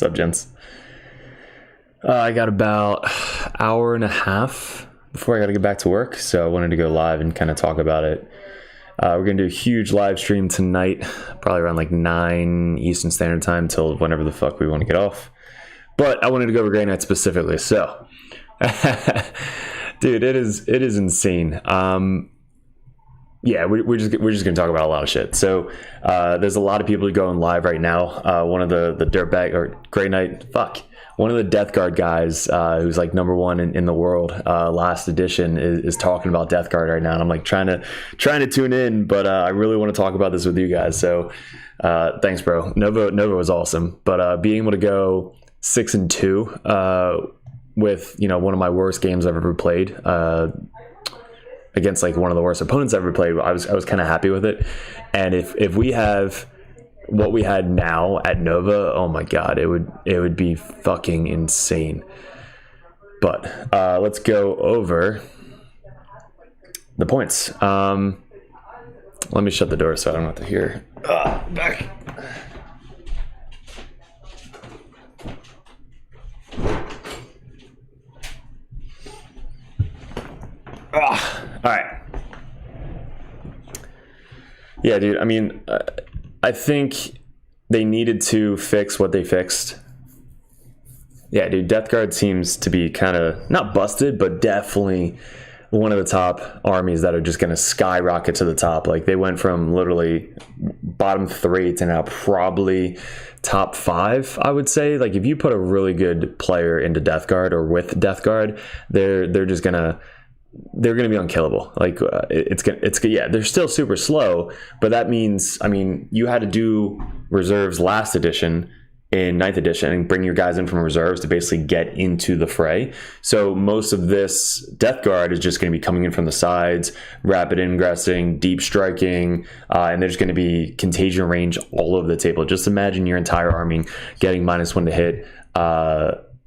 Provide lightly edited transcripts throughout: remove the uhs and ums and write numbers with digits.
What's up, gents? I got about an hour and a half before I got to get back to work, so I wanted to go live and kind of talk about it. We're going to do a huge live stream tonight, probably around like 9 Eastern Standard Time till whenever the fuck we want to get off. But I wanted to go over Grey Knight specifically, so... Dude, it is insane. Yeah, we're just gonna talk about a lot of shit. So there's a lot of people going live right now. One of the dirtbag or Grey Knight, one of the Death Guard guys who's like #1 in the world, last edition, is talking about Death Guard right now, and I'm like trying to tune in, but I really want to talk about this with you guys. So thanks, bro. Nova was awesome, but being able to go 6-2 with one of my worst games I've ever played. Against like one of the worst opponents I've ever played, I was kind of happy with it. And if we have what we had now at Nova, oh my god, it would be fucking insane. But let's go over the points. Let me shut the door so I don't have to hear. Back. All right. Yeah, dude. I mean, I think they needed to fix what they fixed. Yeah, dude. Death Guard seems to be kind of not busted, but definitely one of the top armies that are just going to skyrocket to the top. Like they went from literally bottom 3 to now probably top 5. I would say. Like if you put a really good player into Death Guard or with Death Guard, they're just gonna be unkillable. Like yeah, they're still super slow, but that means, I mean, you had to do reserves last edition in 9th edition and bring your guys in from reserves to basically get into the fray. So most of this Death Guard is just going to be coming in from the sides, rapid ingressing, deep striking, and there's going to be contagion range all over the table. Just imagine your entire army getting -1 to hit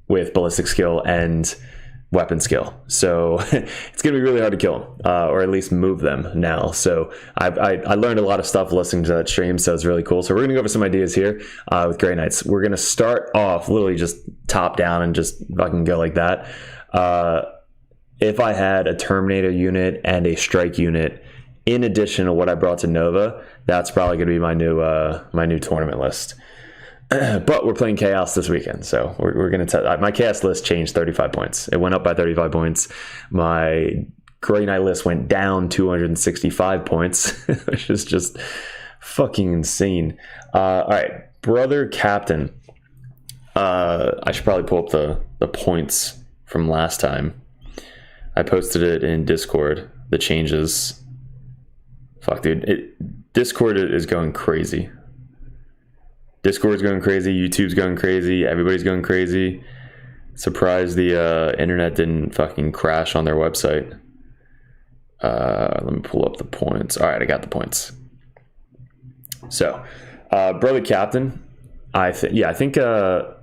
with ballistic skill and weapon skill. So it's gonna be really hard to kill them, or at least move them now. So I learned a lot of stuff listening to that stream, so it's really cool. So we're gonna go over some ideas here with Grey Knights. We're gonna start off literally just top down and just fucking go like that. If I had a Terminator unit and a strike unit in addition to what I brought to Nova, that's probably gonna be my new tournament list. But we're playing Chaos this weekend, so we're going to my Chaos list changed 35 points. It went up by 35 points. My Grey Knight list went down 265 points, which is just fucking insane. All right, Brother Captain. I should probably pull up the points from last time. I posted it in Discord, the changes. Fuck, dude. Discord is going crazy. Discord's going crazy, YouTube's going crazy, everybody's going crazy. Surprised the internet didn't fucking crash on their website. Let me pull up the points. All right, I got the points. So, Brother Captain, I think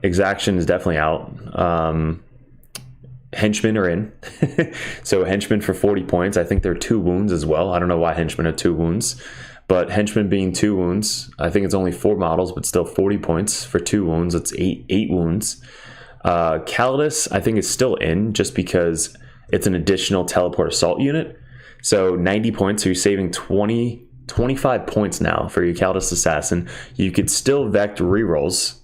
Exaction is definitely out. Henchmen are in. So Henchmen for 40 points. I think they're 2 wounds as well. I don't know why Henchmen are 2 wounds. But Henchmen being 2 wounds, I think it's only 4 models, but still 40 points for 2 wounds. It's 8 wounds. Calidus, I think, is still in just because it's an additional teleport assault unit. So 90 points, so you're saving 25 points now for your Calidus Assassin. You could still vect rerolls,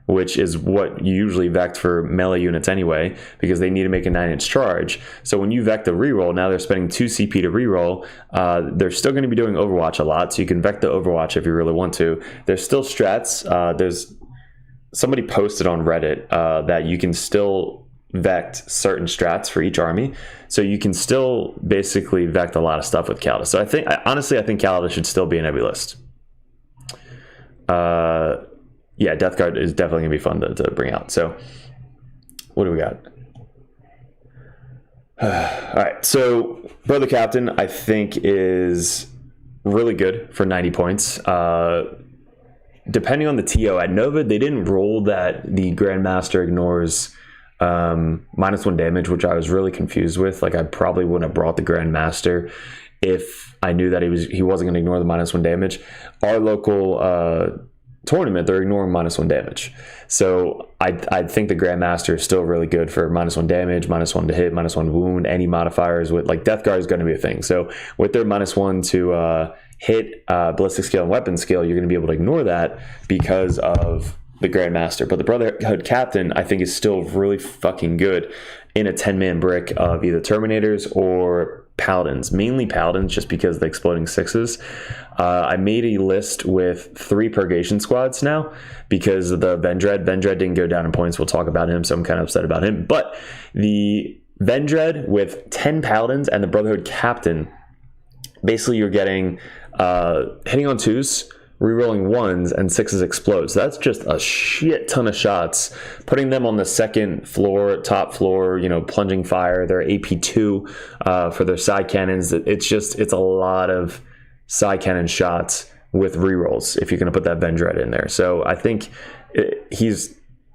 which is what you usually vect for melee units anyway, because they need to make a 9-inch charge. So when you vect the reroll, now they're spending 2 CP to reroll. They're still going to be doing Overwatch a lot, so you can vect the Overwatch if you really want to. There's still strats. There's somebody posted on Reddit that you can still vect certain strats for each army, so you can still basically vect a lot of stuff with Calidus. So honestly, I think Calidus should still be in every list. Yeah, Death Guard is definitely gonna be fun to bring out. So what do we got? All right, so Brother Captain, I think, is really good for 90 points. Depending on the TO at Nova, they didn't roll that the Grandmaster ignores -1 damage, which I was really confused with. Like, I probably wouldn't have brought the Grandmaster if I knew that he wasn't going to ignore the -1 damage. Our local tournament, they're ignoring -1 damage. So I think the Grandmaster is still really good for -1 damage, -1 to hit, -1 wound, any modifiers with, like, Death Guard is going to be a thing. So with their -1 to hit, ballistic skill, and weapon skill, you're going to be able to ignore that because of the Grandmaster. But the Brotherhood Captain, I think, is still really fucking good in a 10-man brick of either Terminators or Paladins, mainly Paladins, just because of the exploding 6s. I made a list with 3 Purgation squads now because of the Vendread. Vendread didn't go down in points. We'll talk about him, so I'm kind of upset about him. But the Vendread with 10 Paladins and the Brotherhood Captain, basically you're getting hitting on 2s, rerolling 1s, and 6s explode. So that's just a shit ton of shots, putting them on the second floor, top floor, plunging fire. They're AP2 for their side cannons. It's a lot of side cannon shots with rerolls if you're going to put that Vendread in there. So I think he's,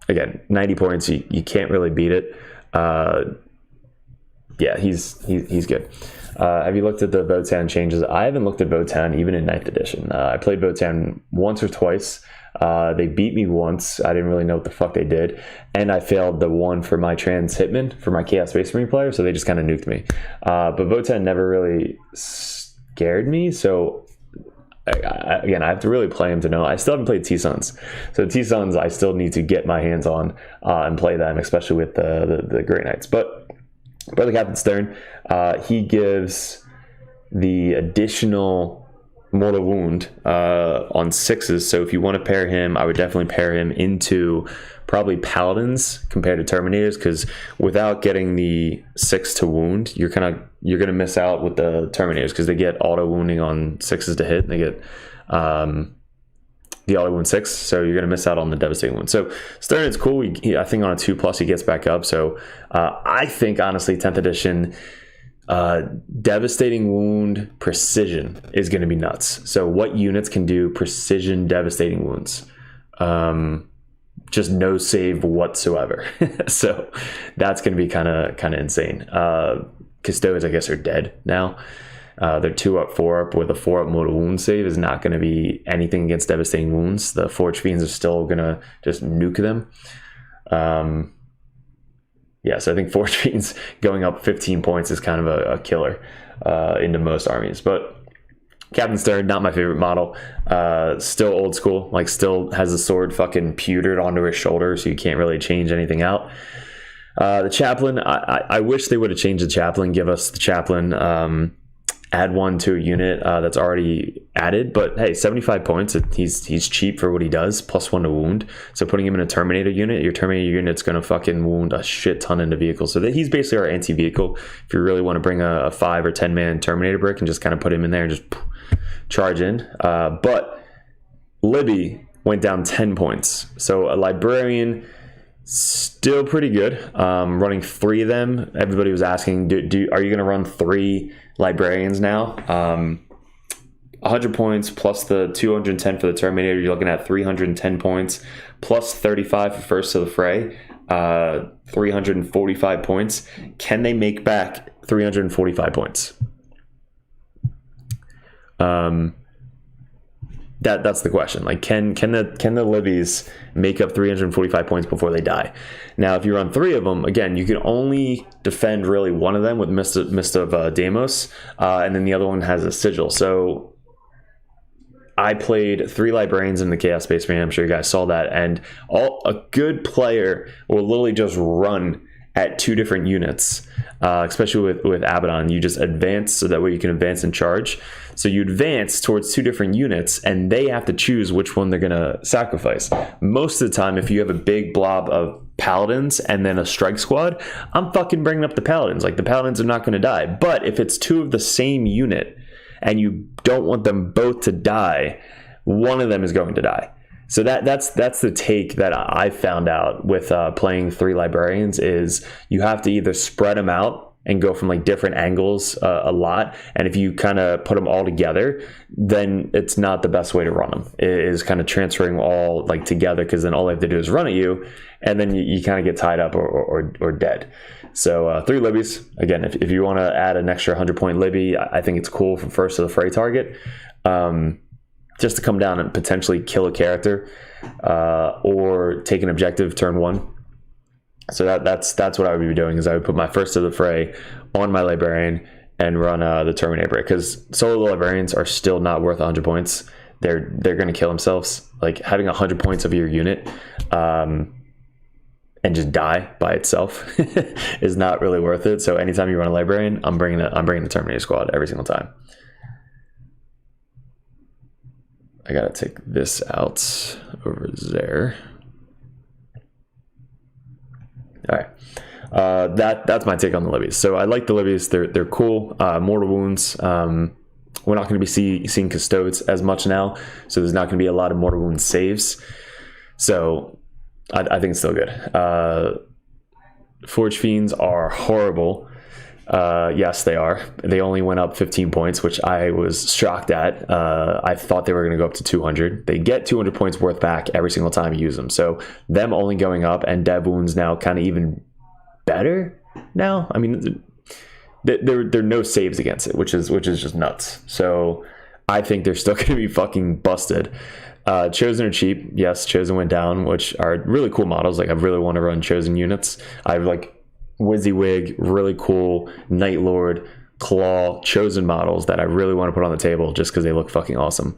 again, 90 points. You can't really beat it. Yeah, he's good. Have you looked at the Votan changes? I haven't looked at Votan even in 9th edition. I played Votan once or twice. They beat me once. I didn't really know what the fuck they did. And I failed the one for my Trans Hitman for my Chaos Space Marine player, so they just kind of nuked me. But Votan never really scared me, so again, I have to really play him to know. I still haven't played T-Sons. So T-Sons, I still need to get my hands on and play them, especially with the Great Knights. But Brother Captain's turn. He gives the additional mortal wound on 6s. So if you want to pair him, I would definitely pair him into probably Paladins compared to Terminators, because without getting the 6 to wound, you're gonna miss out with the Terminators because they get auto wounding on 6s to hit. And they get the auto wound 6, so you're gonna miss out on the devastating wound. So Stern is cool. I think on a 2+ he gets back up. So I think honestly 10th edition devastating wound precision is going to be nuts. So what units can do precision devastating wounds? Just no save whatsoever. So that's going to be kind of insane. Custodians, I guess, are dead now. They're 2 up, 4 up with a 4 up mortal wound save is not going to be anything against devastating wounds. The Forge Fiends are still going to just nuke them. Yeah, so I think Forge Fiends going up 15 points is kind of a killer into most armies. But Captain's Third, not my favorite model. Still old school, like still has the sword fucking pewtered onto his shoulder, so you can't really change anything out. The Chaplain, I wish they would have changed the Chaplain, give us the Chaplain, add one to a unit that's already added. But hey, 75 points, he's cheap for what he does, +1 to wound. So putting him in a Terminator unit, your Terminator unit's gonna fucking wound a shit ton into vehicles. So he's basically our anti-vehicle. If you really want to bring a 5 or 10 man Terminator brick and just kind of put him in there and just charge in. But Libby went down 10 points. So a Librarian, still pretty good. Running 3 of them. Everybody was asking, are you gonna run 3 Librarians now? 100 points plus the 210 for the Terminator, you're looking at 310 points plus 35 for First to the Fray, 345 points. Can they make back 345 points? That's the question. Like, can the Libbies make up 345 points before they die? Now, if you run 3 of them, again, you can only defend really one of them with Mist of Deimos, and then the other one has a sigil. So I played 3 Librarians in the Chaos Space Marine. I'm sure you guys saw that, and a good player will literally just run at 2 different units. Especially with Abaddon, you just advance so that way you can advance and charge. So you advance towards 2 different units, and they have to choose which one they're gonna sacrifice. Most of the time, if you have a big blob of Paladins and then a strike squad, I'm fucking bringing up the Paladins. Like, the Paladins are not gonna die. But if it's 2 of the same unit and you don't want them both to die, one of them is going to die. So that's the take that I found out with playing 3 Librarians, is you have to either spread them out and go from like different angles a lot, and if you kind of put them all together, then it's not the best way to run them. It is kind of transferring all like together, because then all they have to do is run at you, and then you kind of get tied up or dead. So 3 Libbies, again, if you want to add an extra 100-point Libby, I think it's cool for first to the fray target. Just to come down and potentially kill a character or take an objective turn 1. So that's what I would be doing, is I would put my first to the fray on my Librarian and run the Terminator break, because solo Librarians are still not worth 100 points. They're going to kill themselves. Like, having 100 points of your unit and just die by itself is not really worth it. So anytime you run a Librarian, I'm bringing the Terminator squad every single time. I gotta take this out over there. All right, that's my take on the Libbies. So I like the Libbies. They're cool. Mortal wounds. We're not going to be seeing Custodes as much now, so there's not going to be a lot of mortal wound saves. So I think it's still good. Forge Fiends are horrible. Yes, they are. They only went up 15 points, which I was shocked at. I thought they were going to go up to 200. They get 200 points worth back every single time you use them. So them only going up, and dev wounds now kind of even better now. I mean, there are no saves against it, which is just nuts. So I think they're still going to be fucking busted. Chosen are cheap. Yes, Chosen went down, which are really cool models. Like, I really want to run Chosen units. I have like WYSIWYG, really cool Night Lord, Claw, Chosen models that I really want to put on the table just because they look fucking awesome.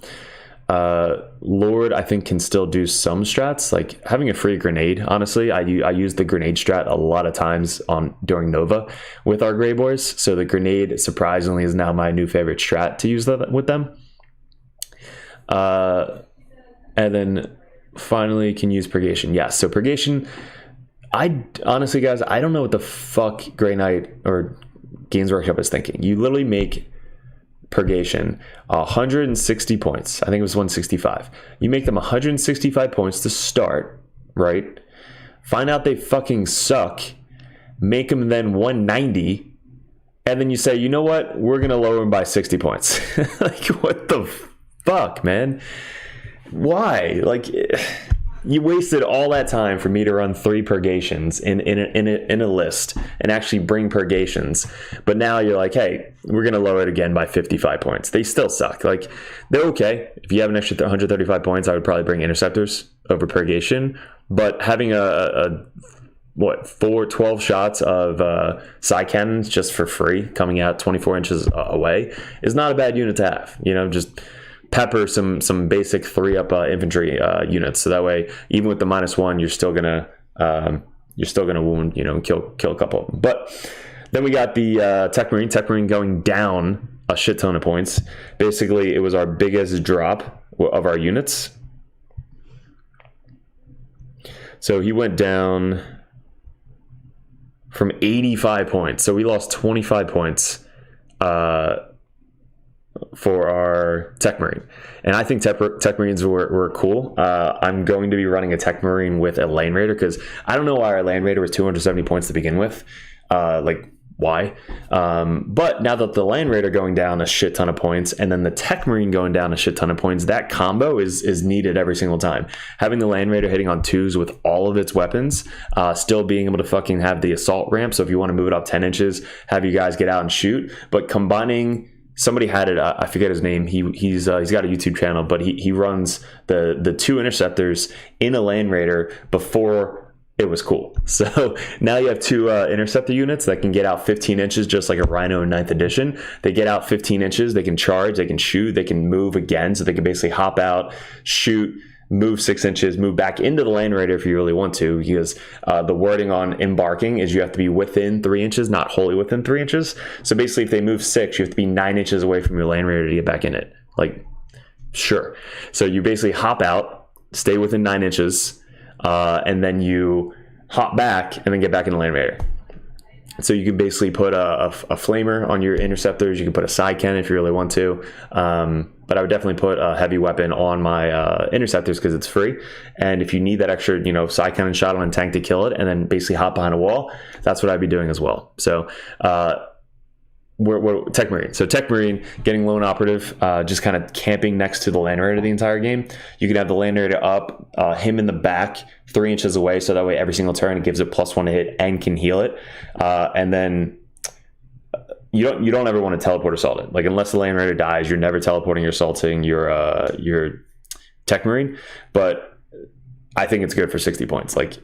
Lord, I think, can still do some strats, like having a free grenade. Honestly, I use the grenade strat a lot of times during Nova with our Grey Boys. So the grenade, surprisingly, is now my new favorite strat to use with them. And then finally, can use Purgation. Yes, so Purgation, I honestly, guys, I don't know what the fuck Grey Knight or Games Workshop is thinking. You literally make Purgation 160 points. I think it was 165. You make them 165 points to start, right? Find out they fucking suck, make them then 190, and then you say, you know what? We're going to lower them by 60 points. Like, what the fuck, man? Why? Like, you wasted all that time for me to run 3 Purgations in a list and actually bring Purgations, but now you're like, hey, we're gonna lower it again by 55 points. They still suck. Like, they're okay. If you have an extra 135 points, I would probably bring Interceptors over Purgation, but having a 12 shots of side cannons just for free coming out 24 inches away is not a bad unit to have. You know, just pepper some basic 3-up infantry units, so that way even with the -1 you're still gonna wound, you know, and kill a couple of them. But then we got the Tech Marine going down a shit ton of points. Basically, it was our biggest drop of our units, so he went down from 85 points, so we lost 25 points for our Tech Marine. And I think Tech Marines were cool. I'm going to be running a Tech Marine with a Land Raider, because I don't know why our Land Raider was 270 points to begin with. Like, why? But now that the Land Raider going down a shit ton of points and then the Tech Marine going down a shit ton of points, that combo is needed every single time. Having the Land Raider hitting on 2s with all of its weapons, still being able to fucking have the assault ramp, so if you want to move it up 10 inches, have you guys get out and shoot, but combining... Somebody had it. I forget his name. He's got a YouTube channel, but he runs the 2 Interceptors in a Land Raider before it was cool. So now you have 2 Interceptor units that can get out 15 inches, just like a Rhino in 9th edition. They get out 15 inches. They can charge. They can shoot. They can move again. So they can basically hop out, shoot, move 6 inches, move back into the land raider if you really want to, because the wording on embarking is you have to be within 3 inches, not wholly within 3 inches. So basically, if they move 6, you have to be 9 inches away from your land raider to get back in it. Like, sure. So you basically hop out, stay within 9 inches, and then you hop back and then get back in the land raider. So you can basically put a flamer on your interceptors. You can put a side cannon if you really want to. But I would definitely put a heavy weapon on my interceptors because it's free. And if you need that extra, side cannon shot on a tank to kill it and then basically hop behind a wall, that's what I'd be doing as well. So we're Tech Marine. So Tech Marine, getting lone operative, just kind of camping next to the land raider the entire game. You can have the land raider up, him in the back 3 inches away, so that way every single turn it gives it +1 to hit and can heal it. And then you don't ever want to teleport assault it. Like, unless the land raider dies, you're never teleporting or assaulting your Tech Marine. But I think it's good for 60 points. Like,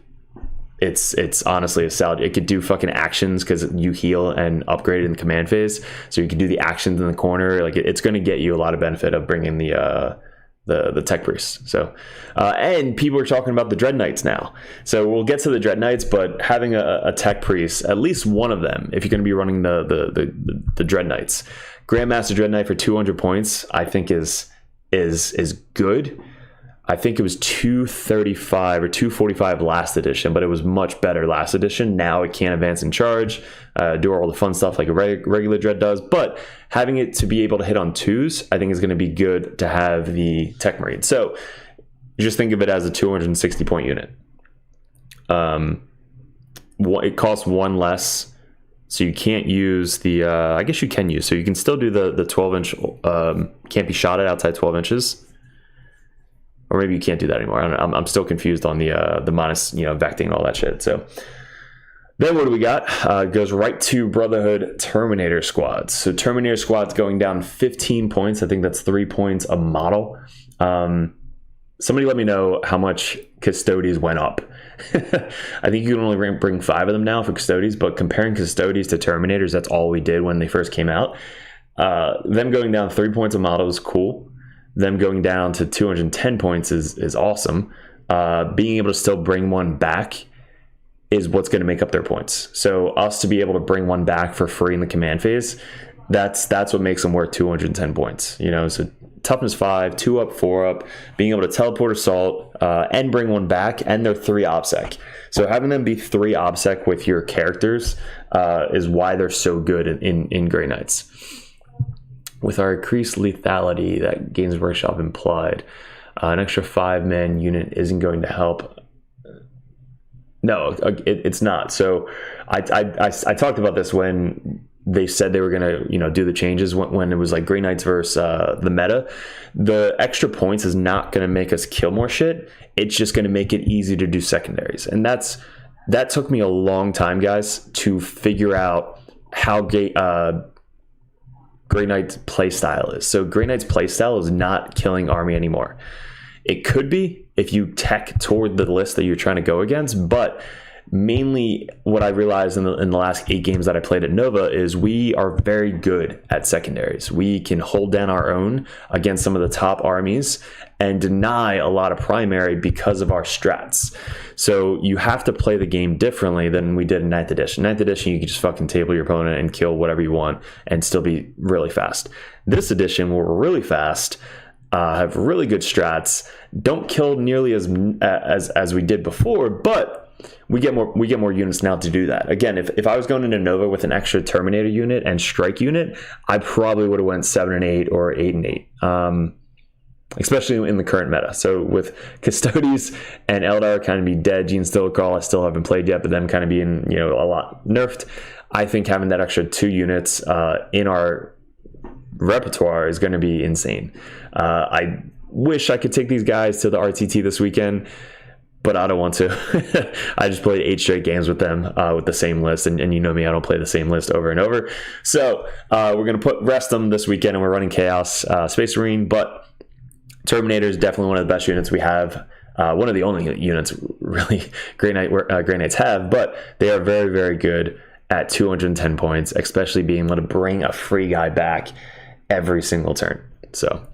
it's honestly a salad. It could do fucking actions because you heal and upgrade in the command phase. So you can do the actions in the corner. Like, it's going to get you a lot of benefit of bringing the tech priest. So and people are talking about the dread knights now. So we'll get to the dread knights, but having a tech priest, at least one of them, if you're going to be running the dread knights, Grandmaster Dread Knight for 200 points, I think is good. I think it was 235 or 245 last edition, but it was much better last edition. Now it can't advance and charge, do all the fun stuff like a regular dread does, but having it to be able to hit on 2s, I think is going to be good to have the Tech Marine. So just think of it as a 260 point unit. It costs 1 less, so you can't use the, I guess you can use, so you can still do the 12 inch, can't be shot at outside 12 inches. Or maybe you can't do that anymore. I don't know. I'm still confused on the minus, vecting and all that shit. So then what do we got? Goes right to Brotherhood Terminator squads. So Terminator squads going down 15 points. I think that's 3 points a model. Somebody let me know how much Custodes went up. I think you can only bring 5 of them now for Custodes, but comparing Custodes to Terminators, that's all we did when they first came out. Them going down 3 points a model is cool. Them going down to 210 points is awesome. Being able to still bring one back is what's going to make up their points. So us to be able to bring one back for free in the command phase, that's what makes them worth 210 points. So toughness 5, 2 up, 4 up, being able to teleport assault and bring one back, and they're 3 OBSEC. So having them be 3 OBSEC with your characters is why they're so good in Grey Knights. With our increased lethality that Games Workshop implied, an extra 5-man unit isn't going to help. No, it's not. So I talked about this when they said they were going to do the changes when it was like Grey Knights versus the meta. The extra points is not going to make us kill more shit. It's just going to make it easy to do secondaries, and that took me a long time, guys, to figure out how Grey Knight's playstyle is. So Grey Knight's playstyle is not killing army anymore. It could be if you tech toward the list that you're trying to go against, but mainly what I realized in the last 8 games that I played at Nova is we are very good at secondaries. We can hold down our own against some of the top armies and deny a lot of primary because of our strats. So you have to play the game differently than we did in 9th edition. 9th edition, you can just fucking table your opponent and kill whatever you want and still be really fast. This edition, we're really fast, have really good strats, don't kill nearly as we did before, but we get more units now to do that. Again, if I was going into Nova with an extra Terminator unit and Strike unit, I probably would have went 7 and 8 or 8 and 8. Especially in the current meta. So with Custodes and Eldar kind of be dead, Gene Stillicrawl I still haven't played yet, but them kind of being a lot nerfed, I think having that extra 2 units in our repertoire is going to be insane. I wish I could take these guys to the RTT this weekend, but I don't want to. I just played 8 straight games with them with the same list, and you know me, I don't play the same list over and over. So we're going to rest them this weekend, and we're running Chaos Space Marine, but Terminator is definitely one of the best units we have. One of the only units really Grey Knights have, but they are very, very good at 210 points, especially being able to bring a free guy back every single turn. So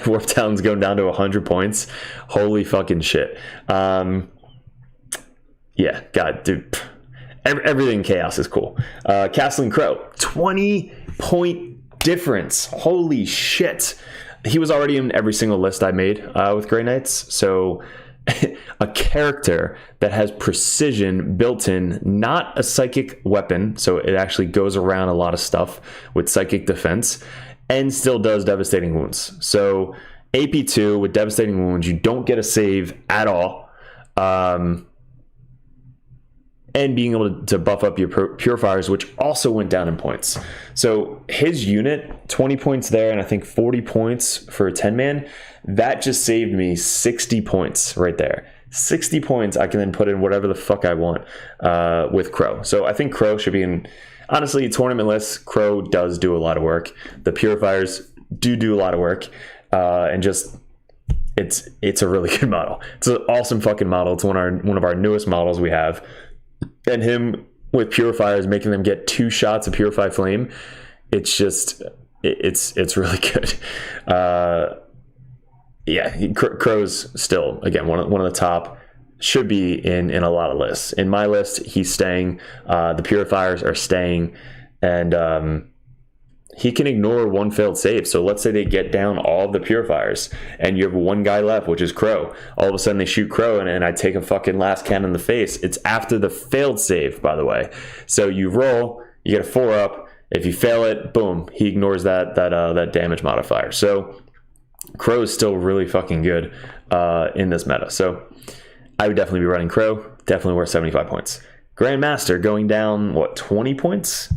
Warp Talon's going down to 100 points. Holy fucking shit. Yeah, God, dude. Everything Chaos is cool. Castellan Crowe, 20-point difference. Holy shit. He was already in every single list I made with Grey Knights. So a character that has precision built in, not a psychic weapon, so it actually goes around a lot of stuff with psychic defense, and still does devastating wounds. So AP2 with devastating wounds, you don't get a save at all. And being able to buff up your purifiers, which also went down in points. So his unit, 20 points there, and I think 40 points for a 10-man. That just saved me 60 points right there. 60 points I can then put in whatever the fuck I want with Crowe. So I think Crowe should be in, honestly, tournament lists. Crowe does do a lot of work. The purifiers do a lot of work. And just, it's a really good model. It's an awesome fucking model. It's one of our newest models we have. And him with purifiers, making them get 2 shots of Purify Flame, it's just, it's really good. Yeah, Crowe's still, again, one of the top, should be in a lot of lists. In my list, he's staying. The purifiers are staying, and he can ignore one failed save. So let's say they get down all of the purifiers and you have one guy left, which is Crowe. All of a sudden they shoot Crowe and I take a fucking last cannon in the face. It's after the failed save, by the way. So you roll, you get a 4-up. If you fail it, boom, he ignores that damage modifier. So Crowe is still really fucking good in this meta. So I would definitely be running Crowe. Definitely worth 75 points. Grandmaster going down, what, 20 points?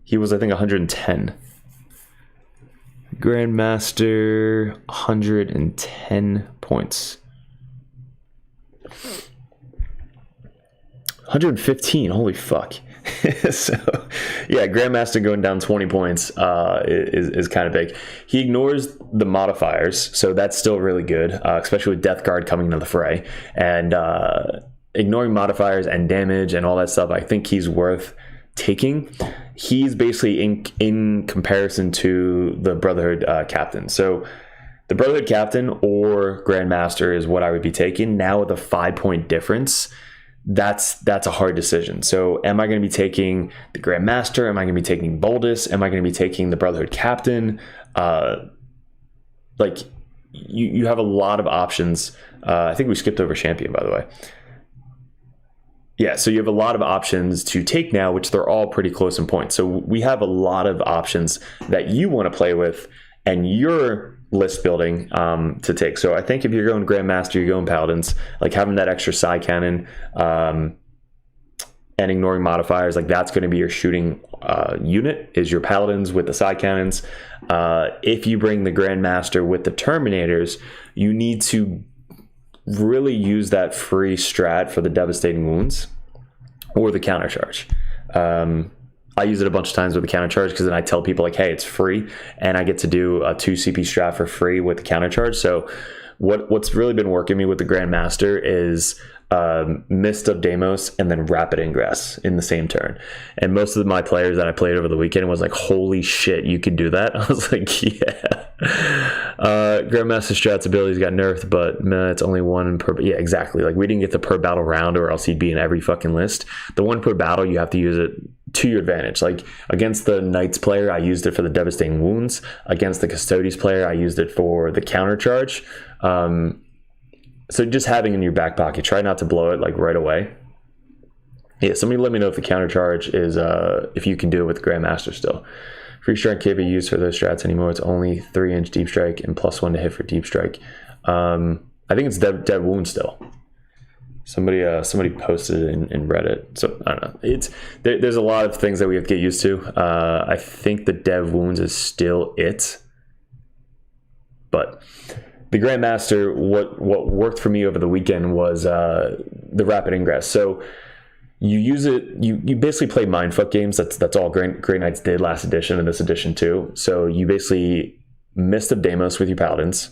He was, I think, 110. Grandmaster, 110 points. 115, holy fuck. So, yeah, Grandmaster going down 20 points is kind of big. He ignores the modifiers, so that's still really good, especially with Death Guard coming into the fray. And ignoring modifiers and damage and all that stuff, I think he's worth taking. He's basically in comparison to the Brotherhood captain. So the Brotherhood captain or Grandmaster is what I would be taking. Now with a 5-point difference, that's a hard decision. So am I going to be taking the Grandmaster? Am I going to be taking Voldus? Am I going to be taking the Brotherhood captain? Like you have a lot of options. I think we skipped over champion, by the way. Yeah, so you have a lot of options to take now, which they're all pretty close in points. So we have a lot of options that you want to play with and your list building to take. So I think if you're going Grandmaster, you're going Paladins, like having that extra side cannon and ignoring modifiers, like that's going to be your shooting unit, is your Paladins with the side cannons. If you bring the Grandmaster with the Terminators, you need to really use that free strat for the devastating wounds or the countercharge. I use it a bunch of times with the countercharge because then I tell people like, hey, it's free and I get to do a 2 CP strat for free with the countercharge. So what's really been working me with the Grandmaster is Mist of Deimos and then Rapid Ingress in the same turn. And most of my players that I played over the weekend was like, holy shit, you can do that. I was like, yeah. Grandmaster strat's abilities got nerfed, but it's only one per. Yeah, exactly. Like we didn't get the per battle round, or else he'd be in every fucking list. The one per battle, you have to use it to your advantage. Like against the Knights player, I used it for the devastating wounds. Against the Custodes player, I used it for the countercharge. So just having in your back pocket, try not to blow it like right away. Yeah, somebody let me know if the countercharge is if you can do it with Grandmaster still. Free strike can't be used for those strats anymore. It's only 3-inch deep strike and +1 to hit for deep strike. I think it's dead wound still. Somebody posted it in Reddit. So I don't know. There's a lot of things that we have to get used to. I think the dev wounds is still it, but the Grandmaster, what worked for me over the weekend was the Rapid Ingress. So you use it, you basically play mindfuck games. That's all Grey Knights did last edition and this edition too. So you basically Mist of Deimos with your Paladins,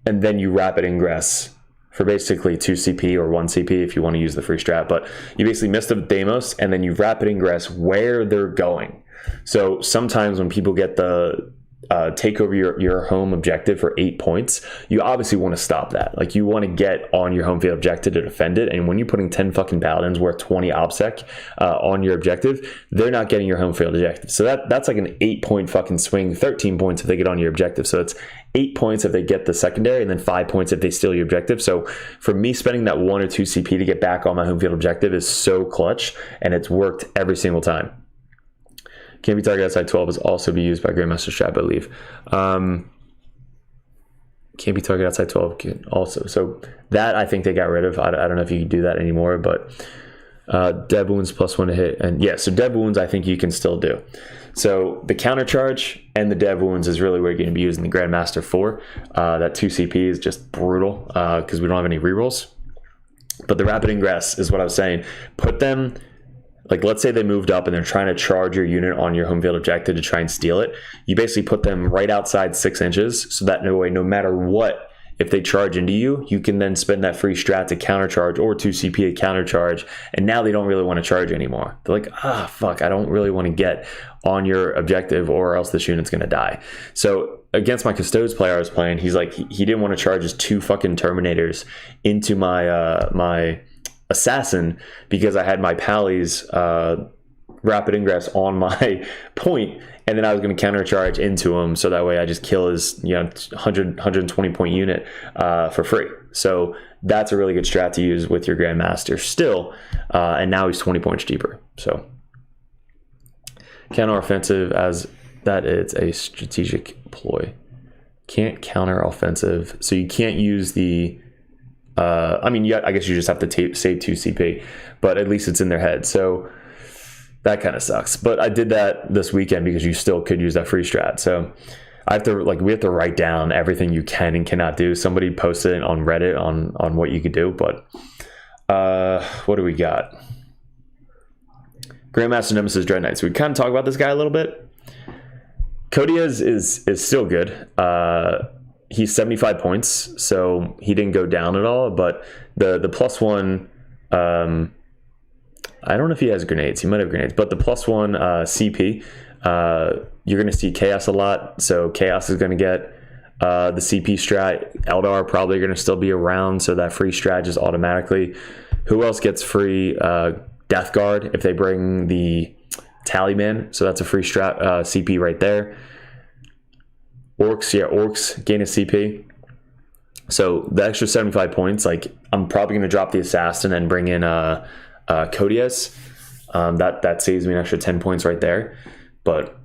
and then you Rapid Ingress for basically 2 CP or 1 CP if you want to use the free strat. But you basically Mist of Deimos and then you Rapid Ingress where they're going. So sometimes when people get the take over your home objective for 8 points, you obviously want to stop that. Like, you want to get on your home field objective to defend it. And when you're putting 10 fucking paladins worth 20 obsec on your objective, they're not getting your home field objective. So that's like an 8-point fucking swing, 13 points if they get on your objective. So it's 8 points if they get the secondary, and then 5 points if they steal your objective. So for me, spending that 1 or 2 CP to get back on my home field objective is so clutch, and it's worked every single time. Can't be targeted outside 12 is also be used by Grandmaster Strat, I believe. Can't be targeted outside 12 also. So that I think they got rid of. I don't know if you can do that anymore, but dead wounds +1 to hit. And yeah, so dead wounds I think you can still do. So the counter charge and the dead wounds is really where you're going to be using the Grandmaster for. That 2 CP is just brutal because we don't have any rerolls. But the rapid ingress is what I was saying. Put them, like, let's say they moved up and they're trying to charge your unit on your home field objective to try and steal it. You basically put them right outside 6 inches, so that way, no matter what, if they charge into you, you can then spend that free strat to countercharge, or 2 CP to countercharge, and now they don't really want to charge anymore. They're like, fuck, I don't really want to get on your objective or else this unit's going to die. So against my Custodes player I was playing, he's like, he didn't want to charge his 2 fucking Terminators into my my assassin because I had my Pally's rapid ingress on my point, and then I was going to countercharge into him, so that way I just kill his 120 point unit for free. So that's a really good strat to use with your Grandmaster still, and now he's 20 points cheaper. So counter offensive, as that is a strategic ploy. Can't counter offensive, so you can't use the I mean, I guess you just have to save 2 CP, but at least it's in their head. So that kind of sucks. But I did that this weekend because you still could use that free strat. So we have to write down everything you can and cannot do. Somebody posted it on Reddit on what you could do. But what do we got? Grandmaster Nemesis Dreadnought. So we kind of talk about this guy a little bit. Codiaz is still good. He's 75 points, so he didn't go down at all. But the +1, I don't know if he has grenades. He might have grenades, but the +1 CP, you're going to see Chaos a lot. So Chaos is going to get the CP strat. Eldar probably going to still be around, so that free strat just automatically. Who else gets free Death Guard if they bring the Tallyman? So that's a free strat CP right there. Orcs gain a CP. So the extra 75 points, like, I'm probably going to drop the Assassin and bring in Codiaz. That saves me an extra 10 points right there. But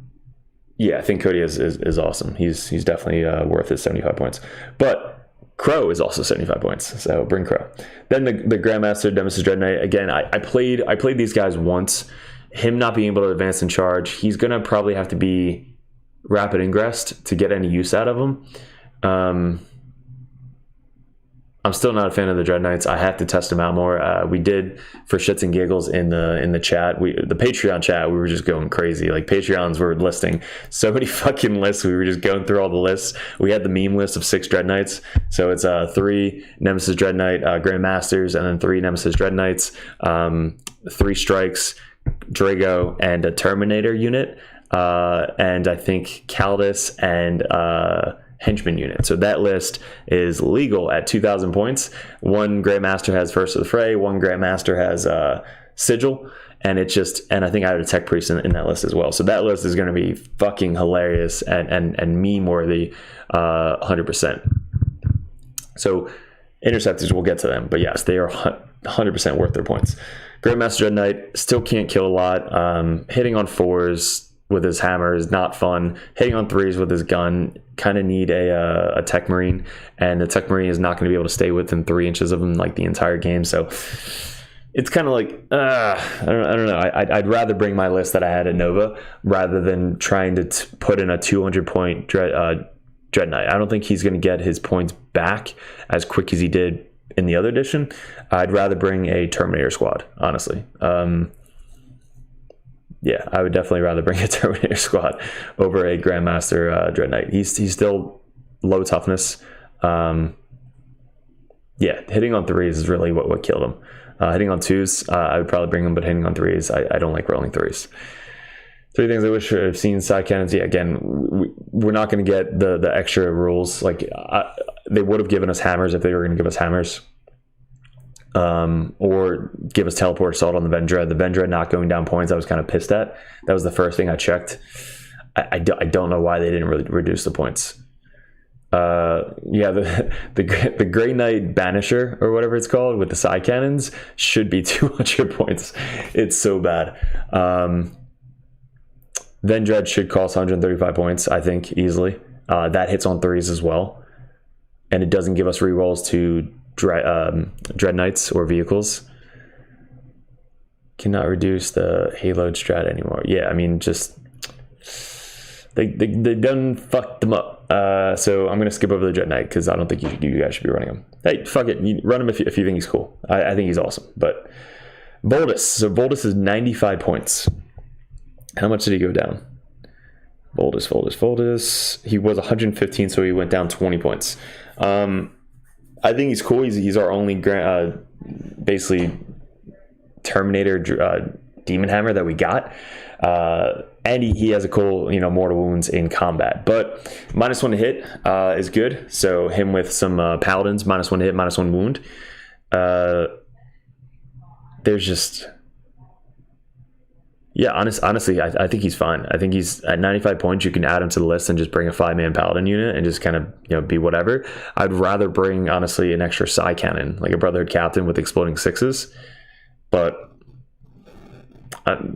yeah, I think Codiaz is awesome. He's definitely worth his 75 points. But Crowe is also 75 points, so bring Crowe. Then the Grandmaster Nemesis Dreadnought. Again, I played these guys once. Him not being able to advance and charge, he's going to probably have to be rapid ingressed to get any use out of them. I'm still not a fan of the Dreadnoughts. I have to test them out more. We did, for shits and giggles, in the chat, the Patreon chat, we were just going crazy. Like, Patreons were listing so many fucking lists. We were just going through all the lists. We had the meme list of 6 Dreadnoughts. So it's 3 Nemesis Dreadnought Grandmasters, and then 3 Nemesis Dreadnoughts, 3 strikes, Draigo, and a Terminator unit. And I think Caldus and henchman unit. So that list is legal at 2,000 points. 1 Grandmaster has First of the Fray, 1 Grandmaster has Sigil, and I think I had a Tech Priest in that list as well. So that list is going to be fucking hilarious and meme worthy, 100%. So Interceptors, we'll get to them, but yes, they are 100% worth their points. Grandmaster Dreadnought still can't kill a lot. Hitting on 4s with his hammer is not fun. Hitting on 3s with his gun, kind of need a Tech Marine, and the Tech Marine is not going to be able to stay within 3 inches of him like the entire game. So it's kind of like, I don't know. I'd rather bring my list that I had at Nova rather than trying to put in a 200 point Dreadnought. I don't think he's going to get his points back as quick as he did in the other edition. I'd rather bring a Terminator squad, honestly. Yeah, I would definitely rather bring a Terminator squad over a Grandmaster Dreadnought. He's still low toughness. Yeah, hitting on 3s is really what killed him. Hitting on 2s, I would probably bring him, but hitting on 3s, I don't like rolling 3s. Three things I wish I've seen side cannons. Yeah, again, we're not going to get the extra rules. Like they would have given us hammers if they were going to give us hammers, or give us teleport assault on the Vendread. The Vendread not going down points, I was kind of pissed at. That was the first thing I checked. I don't know why they didn't really reduce the points. Yeah, the Grey Knight Banisher or whatever it's called with the side cannons should be 200 points. It's so bad. Vendread should cost 135 points, I think, easily. That hits on threes as well. And it doesn't give us rerolls to dreadnoughts or vehicles. Cannot reduce the Halo strat anymore. Yeah, I mean, just... They done fucked them up. So I'm going to skip over the dreadnought because I don't think you guys should be running him. Hey, fuck it. You run him if you think he's cool. I think he's awesome. But Voldus. So Voldus is 95 points. How much did he go down? Voldus. He was 115, so he went down 20 points. I think he's cool. He's our only basically Terminator Demon Hammer that we got. And he has a cool, mortal wounds in combat. But -1 to hit is good. So him with some Paladins, -1 to hit, -1 wound. There's just... Yeah, honestly, I think he's fine. I think he's at 95 points. You can add him to the list and just bring a 5-man Paladin unit and just kind of, be whatever. I'd rather bring, honestly, an extra Psy Cannon, like a Brotherhood Captain with exploding 6s. But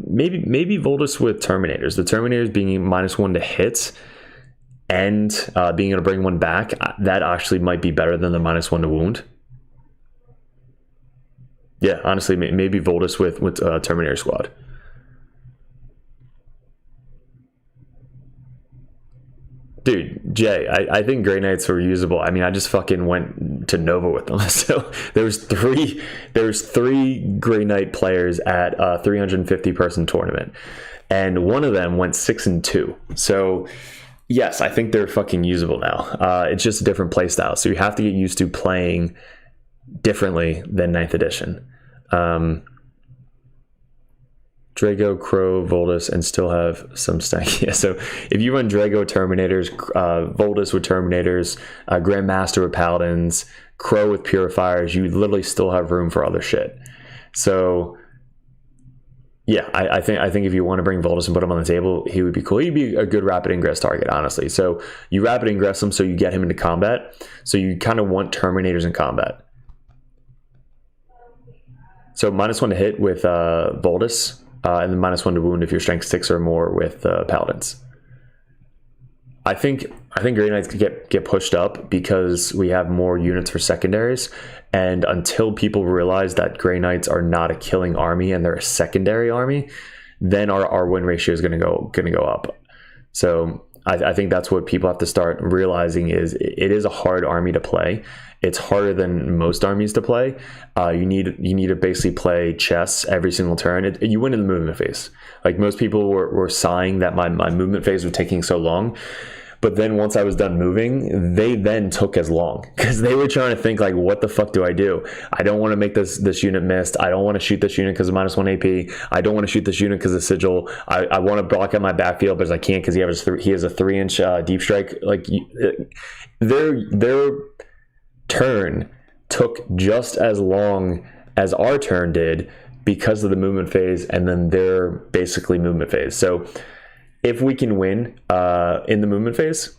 maybe Voldus with Terminators. The Terminators being -1 to hit and being able to bring one back, that actually might be better than the -1 to wound. Yeah, honestly, maybe Voldus with Terminator Squad. Dude, Jay, I think Grey Knights were usable. I mean, I just fucking went to Nova with them. So there was three Grey Knight players at a 350 person tournament, and one of them went 6-2. So yes, I think they're fucking usable now. It's just a different play style, so you have to get used to playing differently than 9th edition. Draigo, Crowe, Voldus, and still have some stack. Yeah, so if you run Draigo Terminators, Voldus with Terminators, Grandmaster with Paladins, Crowe with Purifiers, you literally still have room for other shit. So yeah, I think if you want to bring Voldus and put him on the table, he would be cool. He'd be a good rapid ingress target, honestly. So you rapid ingress him so you get him into combat. So you kind of want Terminators in combat. So -1 to hit with Voldus. And then -1 to wound if you're strength 6 or more with Paladins. I think Grey Knights could get pushed up because we have more units for secondaries, and until people realize that Grey Knights are not a killing army and they're a secondary army, then our win ratio is going to go up. So I think that's what people have to start realizing is it is a hard army to play. It's harder than most armies to play. You need to basically play chess every single turn. You win in the movement phase. Like most people were sighing that my movement phase was taking so long. But then once I was done moving, they then took as long because they were trying to think like, what the fuck do? I don't want to make this unit missed. I don't want to shoot this unit because of -1 AP. I don't want to shoot this unit because of sigil. I want to block out my backfield, but I can't because he has a 3-inch deep strike. Like their turn took just as long as our turn did because of the movement phase, and then their basically movement phase. So if we can win in the movement phase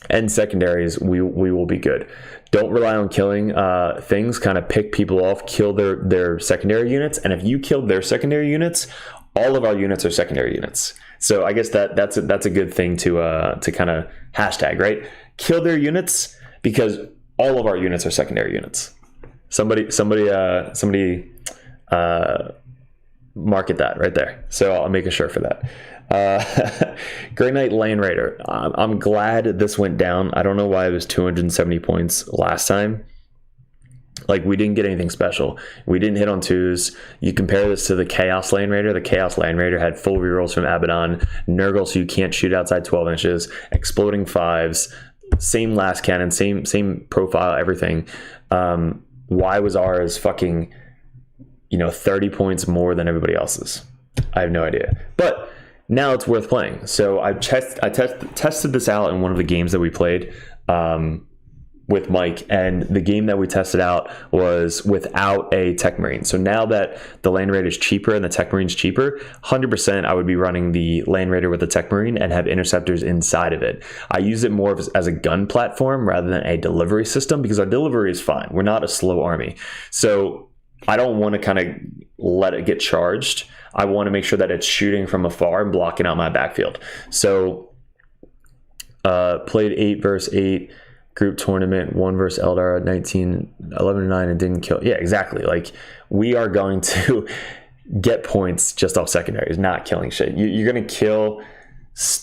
and secondaries, we will be good. Don't rely on killing things. Kind of pick people off, kill their secondary units, and if you killed their secondary units, all of our units are secondary units. So I guess that's a good thing to kind of hashtag, right? Kill their units because all of our units are secondary units. Somebody market that right there. So I'll make a shirt for that. Grey Knight Land Raider. I'm glad this went down. I don't know why it was 270 points last time. Like, we didn't get anything special. We didn't hit on 2s. You compare this to the Chaos Land Raider. The Chaos Land Raider had full rerolls from Abaddon, Nurgle, so you can't shoot outside 12 inches, exploding 5s, same last cannon, same profile, everything. Why was ours fucking 30 points more than everybody else's? I have no idea. But now it's worth playing. So I tested this out in one of the games that we played with Mike, and the game that we tested out was without a Tech Marine. So now that the Land Raider is cheaper and the Tech Marine's cheaper, 100% I would be running the Land Raider with the Tech Marine and have interceptors inside of it. I use it more as a gun platform rather than a delivery system, because our delivery is fine. We're not a slow army. So I don't want to kind of let it get charged. I want to make sure that it's shooting from afar and blocking out my backfield. So played 8 versus 8 group tournament, 1 versus Eldar at 19, 11-9, and didn't kill. Yeah, exactly. Like, we are going to get points just off secondaries, not killing shit. You're going to kill,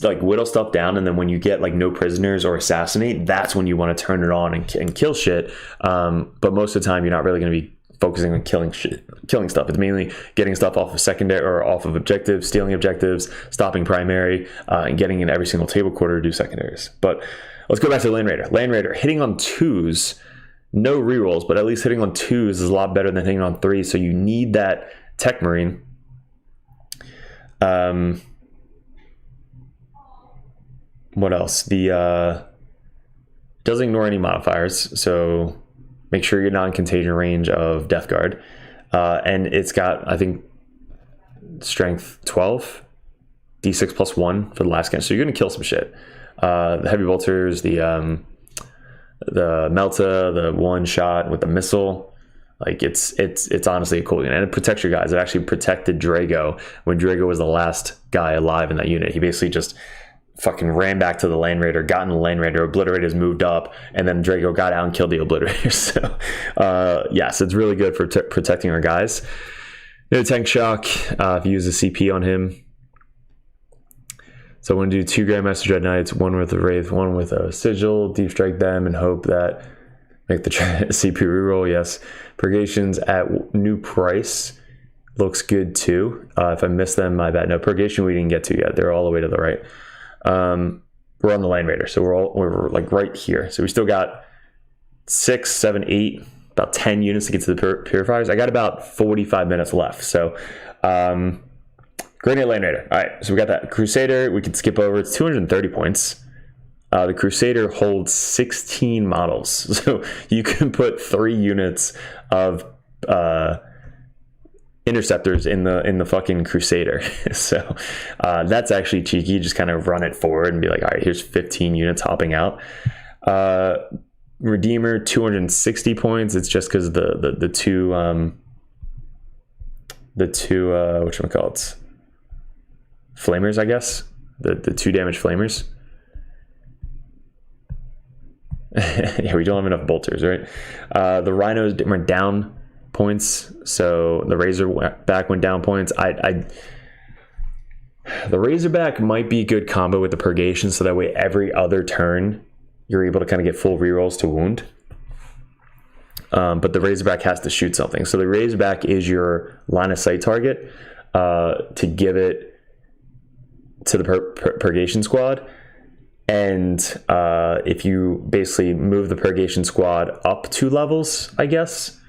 like, whittle stuff down, and then when you get like no prisoners or assassinate, that's when you want to turn it on and kill shit. But most of the time, you're not really going to be focusing on killing stuff. It's mainly getting stuff off of secondary or off of objectives, stealing objectives, stopping primary, and getting in every single table quarter to do secondaries. But let's go back to the Land Raider. Land Raider hitting on 2s, no rerolls, but at least hitting on 2s is a lot better than hitting on 3s. So you need that Tech Marine. What else? The doesn't ignore any modifiers, so make sure you're not in contagion range of Death Guard. And it's got, I think, strength 12, d6 plus 1 for the last scan. So you're going to kill some shit. The heavy bolters, the Melta, the one shot with the missile, like it's honestly a cool unit, and it protects your guys. It actually protected Draigo when Draigo was the last guy alive in that unit. He basically just fucking ran back to the Land Raider, got in the Land Raider, Obliterators moved up, and then Draigo got out and killed the Obliterators. So yes, it's really good for protecting our guys. No tank shock if you use a CP on him. So I'm going to do 2 Grandmaster Dreadknights, 1 with a Wraith, 1 with a Sigil, deep strike them, and hope that make the CP reroll. Yes. Purgations at new price looks good too. If I miss them, my bad. No, Purgation we didn't get to yet. They're all the way to the right. We're on the Land Raider, so we're like right here. So we still got 6, 7, 8, about 10 units to get to the Purifiers. I got about 45 minutes left. So Grenade Land Raider. All right, so we got that. Crusader, we can skip over. It's 230 points. The Crusader holds 16 models. So you can put 3 units of interceptors in the fucking Crusader. So that's actually cheeky. You just kind of run it forward and be like, all right, here's 15 units hopping out. Redeemer, 260 points. It's just because the two whatchamacallit, flamers, I guess, the 2 damage flamers. Yeah, we don't have enough bolters, right? The rhinos went down points, so the Razorback went down points. The Razorback might be a good combo with the Purgation, so that way every other turn you're able to kind of get full rerolls to wound. But the Razorback has to shoot something. So the Razorback is your line of sight target to give it to the Purgation squad. And if you basically move the Purgation squad up 2 levels, I guess,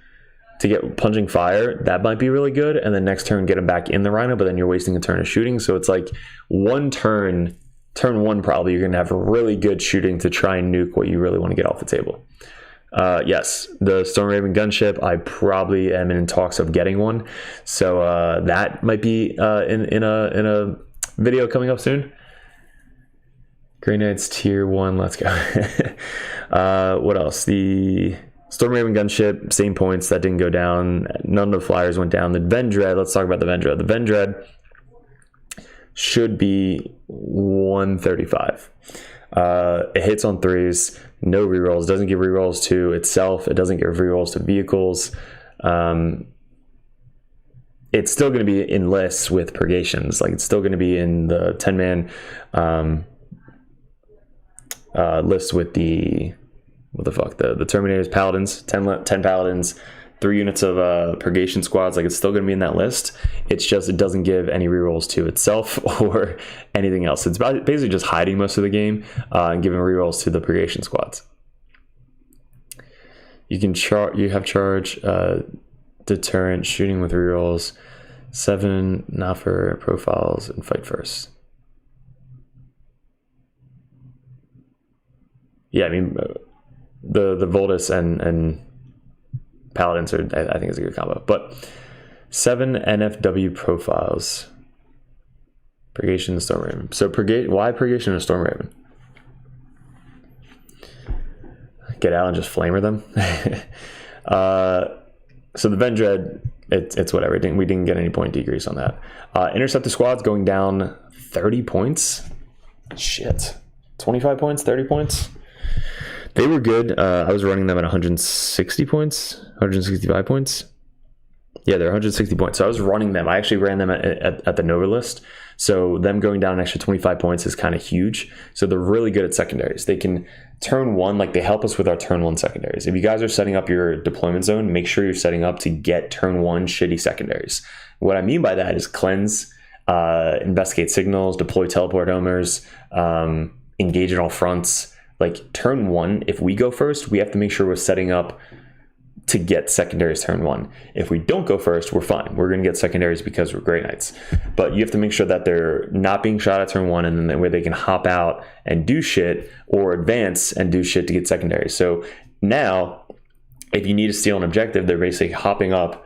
to get Plunging Fire, that might be really good. And then next turn, get them back in the Rhino, but then you're wasting a turn of shooting. So it's like one turn 1 probably, you're going to have really good shooting to try and nuke what you really want to get off the table. Yes, the Stormraven gunship, I probably am in talks of getting one. So that might be in a video coming up soon. Grey Knights tier 1, let's go. What else? The Stormraven gunship, same points, that didn't go down. None of the flyers went down. The Vendread, let's talk about the Vendread. The Vendread should be 135. It hits on 3s, no rerolls, doesn't give rerolls to itself, it doesn't give rerolls to vehicles. It's still going to be in lists with Purgations, like it's still going to be in the 10-man list with the Terminators, Paladins, 10 Paladins, 3 units of Purgation squads. Like, it's still going to be in that list. It's just it doesn't give any rerolls to itself or anything else. It's basically just hiding most of the game and giving rerolls to the Purgation squads. You can you have charge, deterrent, shooting with rerolls, 7 not for profiles, and fight first. yeah, I mean, the Voldus and Paladins are, I think, is a good combo. But 7 NFW profiles. Purgation and Storm Raven. So why Purgation and Storm Raven? Get out and just flamer them. So the Vendread, it's whatever. We didn't get any point decrease on that. Interceptor squad's going down 30 points. Shit. 25 points, 30 points. They were good. I was running them at 160 points, 165 points. Yeah, they're 160 points. So I was running them. I actually ran them at the Nova list. So them going down an extra 25 points is kind of huge. So they're really good at secondaries. They can turn one, like they help us with our turn one secondaries. If you guys are setting up your deployment zone, make sure you're setting up to get turn one shitty secondaries. What I mean by that is cleanse, investigate signals, deploy teleport homers, engage in all fronts. Like turn one, if we go first, we have to make sure we're setting up to get secondaries turn one. If we don't go first, we're fine. We're going to get secondaries because we're Grey Knights. But you have to make sure that they're not being shot at turn one, and then that way they can hop out and do shit or advance and do shit to get secondaries. So now, if you need to steal an objective, they're basically hopping up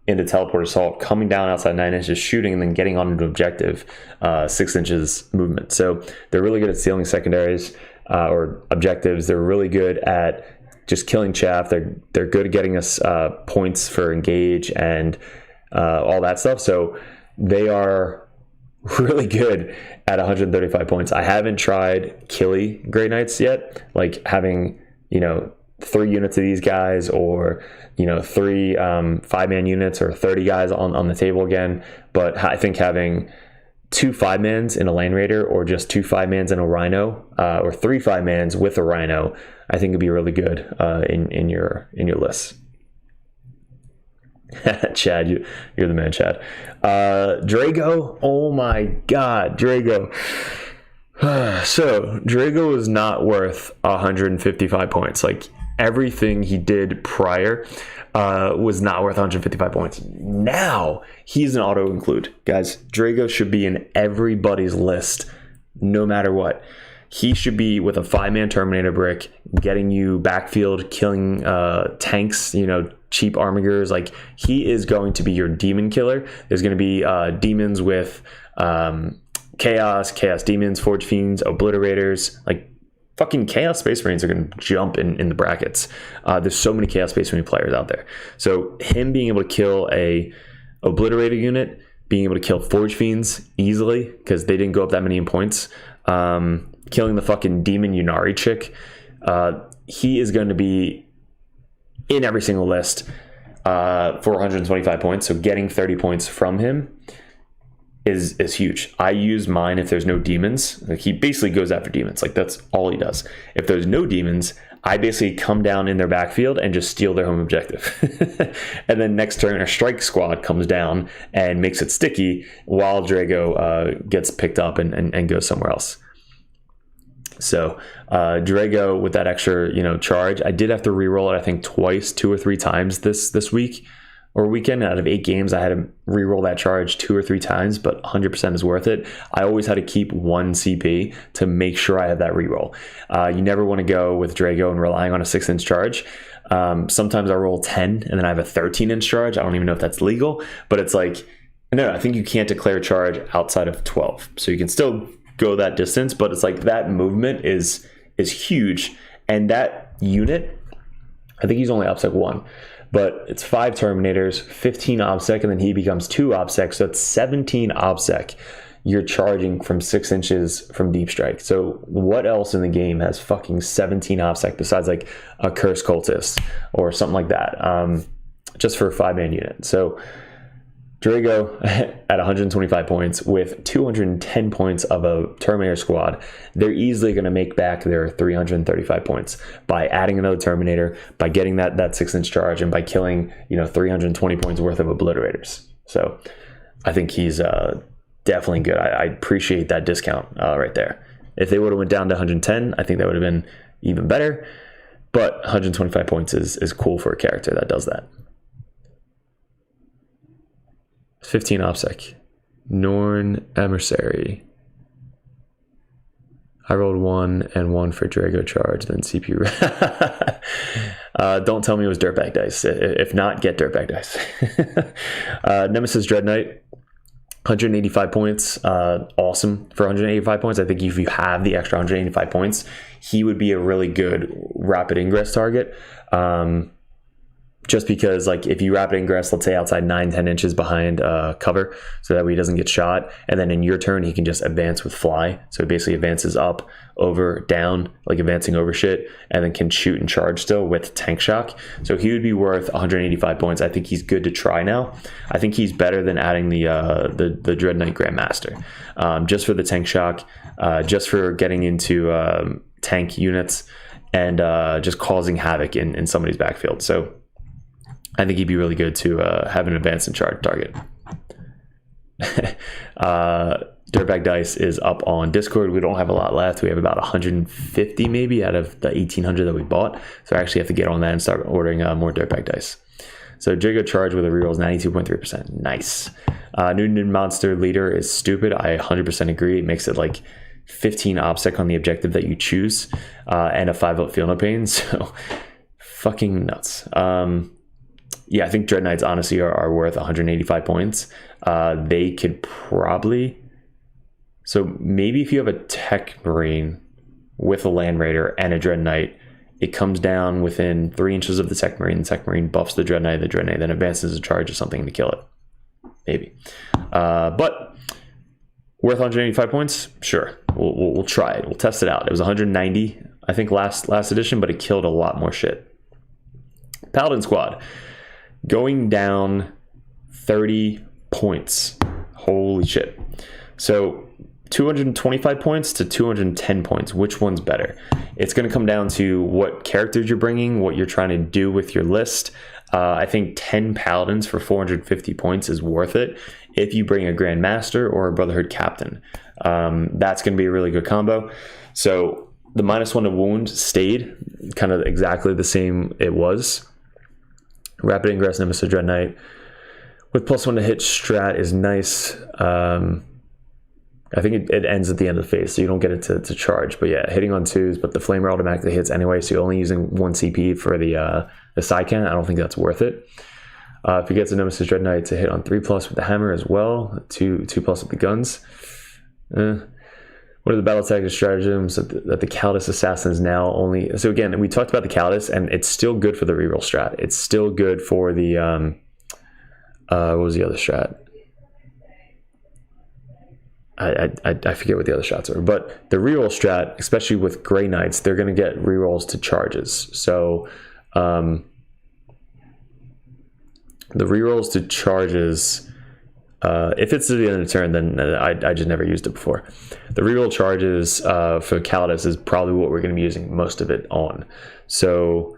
into teleport assault, coming down outside 9 inches, shooting, and then getting on an objective 6 inches movement. So they're really good at stealing secondaries or objectives. They're really good at just killing chaff. They're good at getting us points for engage and all that stuff. So they are really good at 135 points. I haven't tried killy Grey Knights yet, like having 3 units of these guys, or 3 5-man units, or 30 guys on the table again. But I think having 2 5-mans in a Land Raider, or just 2 5-mans in a Rhino, or 3 5-mans with a Rhino, I think would be really good in your list. Chad, you're the man, Chad. Draigo, oh my god, Draigo. So Draigo is not worth 155 points. Like everything he did prior was not worth 155 points. Now he's an auto include. Guys, Draigo should be in everybody's list no matter what. He should be with a 5-man Terminator brick, getting you backfield, killing tanks, cheap armigers. Like, he is going to be your demon killer. There's going to be demons with chaos demons, forge fiends, obliterators. Like, fucking Chaos Space Marines are going to jump in the brackets. There's so many Chaos Space Marine players out there. So him being able to kill a obliterator unit, being able to kill forge fiends easily, because they didn't go up that many in points, killing the fucking demon Yunari chick, he is going to be in every single list for 125 points. So getting 30 points from him is huge. I use mine if there's no demons. Like, he basically goes after demons. Like, that's all he does. If there's no demons, I basically come down in their backfield and just steal their home objective. And then next turn, a strike squad comes down and makes it sticky while Draigo gets picked up and goes somewhere else. So Draigo with that extra, charge. I did have to reroll it, I think, twice, 2 or 3 times this week or weekend. Out of 8 games, I had to reroll that charge 2 or 3 times, but 100% is worth it. I always had to keep 1 CP to make sure I have that reroll. You never want to go with Draigo and relying on a 6-inch charge. Sometimes I roll 10 and then I have a 13-inch charge. I don't even know if that's legal, but it's like, no, I think you can't declare charge outside of 12. So you can still go that distance, but it's like that movement is huge. And that unit, I think he's only OBSEC 1, but it's 5 Terminators, 15 OBSEC, and then he becomes 2 OBSEC, so it's 17 OBSEC you're charging from 6 inches from deep strike. So what else in the game has fucking 17 OBSEC besides like a Curse Cultist or something like that, just for a 5-man unit? So Draigo at 125 points with 210 points of a Terminator squad, they're easily going to make back their 335 points by adding another Terminator, by getting that 6-inch charge, and by killing 320 points worth of obliterators. So I think he's definitely good. I appreciate that discount right there. If they would have went down to 110, I think that would have been even better. But 125 points is cool for a character that does that. 15 OBSEC. Norn Emissary. I rolled 1 and 1 for Draigo charge, then CPU. Don't tell me it was dirtbag dice. If not, get dirtbag dice. Nemesis Dreadnought, 185 points. Awesome for 185 points. I think if you have the extra 185 points, he would be a really good rapid ingress target. Just because, like, if you rapid ingress, let's say outside 9-10 inches behind cover, so that way he doesn't get shot, and then in your turn he can just advance with fly, so he basically advances up, over, down, like advancing over shit, and then can shoot and charge still with tank shock. So he would be worth 185 points. I think he's good to try now. I think he's better than adding the Dreadnought Grandmaster, just for the tank shock, just for getting into tank units, and just causing havoc in somebody's backfield. So I think he'd be really good to have an advance and charge target. Dirtbag Dice is up on Discord. We don't have a lot left. We have about 150 maybe out of the 1,800 that we bought. So I actually have to get on that and start ordering more Dirtbag Dice. So Draigo charge with a reroll is 92.3%. Nice. New monster leader is stupid. I 100% agree. It makes it like 15 OBSEC on the objective that you choose, and a 5-vote feel no pain. So fucking nuts. Yeah, I think Dreadnoughts honestly are worth 185 points. They could probably... So maybe if you have a Tech Marine with a Land Raider and a Dreadnought, it comes down within 3 inches of the Tech Marine. The Tech Marine buffs the Dreadnought then advances a charge or something to kill it. Maybe. But worth 185 points? Sure. We'll try it. We'll test it out. It was 190, I think, last edition, but it killed a lot more shit. Paladin Squad. Going down 30 points. Holy shit. So 225 points to 210 points. Which one's better? It's going to come down to what characters you're bringing, what you're trying to do with your list. I think 10 Paladins for 450 points is worth it if you bring a Grandmaster or a Brotherhood Captain. That's going to be a really good combo. So the -1 to wound stayed kind of exactly the same it was. Rapid Ingress Nemesis Dreadnought with +1 to hit strat is nice. I think it ends at the end of the phase, so you don't get it to charge. But yeah, hitting on 2s, but the Flamer automatically hits anyway, so you're only using 1 CP for the side cannon. I don't think that's worth it. If he gets a Nemesis Dreadnought to hit on 3+ with the hammer as well, 2+ with the guns. What are the battle tactics stratagems that the Caldus Assassins now only... So again, we talked about the Caldus, and it's still good for the reroll strat. It's still good for the... what was the other strat? I forget what the other shots are. But the reroll strat, especially with Grey Knights, they're going to get rerolls to charges. So the rerolls to charges... if it's to the end of the turn, then I just never used it before. The reroll charges for Caldus is probably what we're going to be using most of it on. So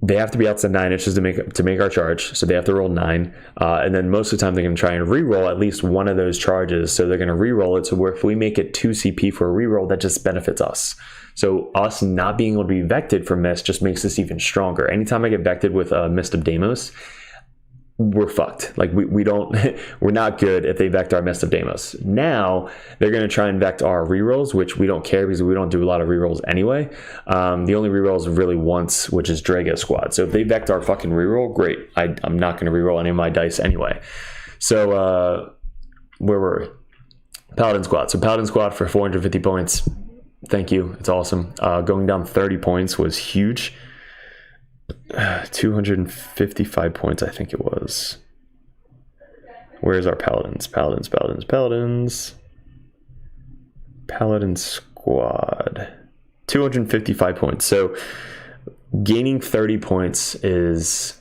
they have to be outside 9 inches to make our charge. So they have to roll 9. And then most of the time they're going to try and reroll at least one of those charges. So they're going to reroll it. So where if we make it 2 CP for a reroll, that just benefits us. So us not being able to be vected for Mist just makes this even stronger. Anytime I get vected with Mist of Deimos, we're fucked. Like we don't, we're not good if they vect our Mist of Deimos. Now they're going to try and vect our rerolls, which we don't care because we don't do a lot of rerolls anyway. The only rerolls really once, which is Draigo Squad. So if they vect our fucking reroll, great. I'm not going to reroll any of my dice anyway. So where were we? Paladin Squad. So Paladin Squad for 450 points. Thank you. It's awesome. Going down 30 points was huge. 255 points, I think it was. Where's our Paladins? Paladin Squad. 255 points. So gaining 30 points is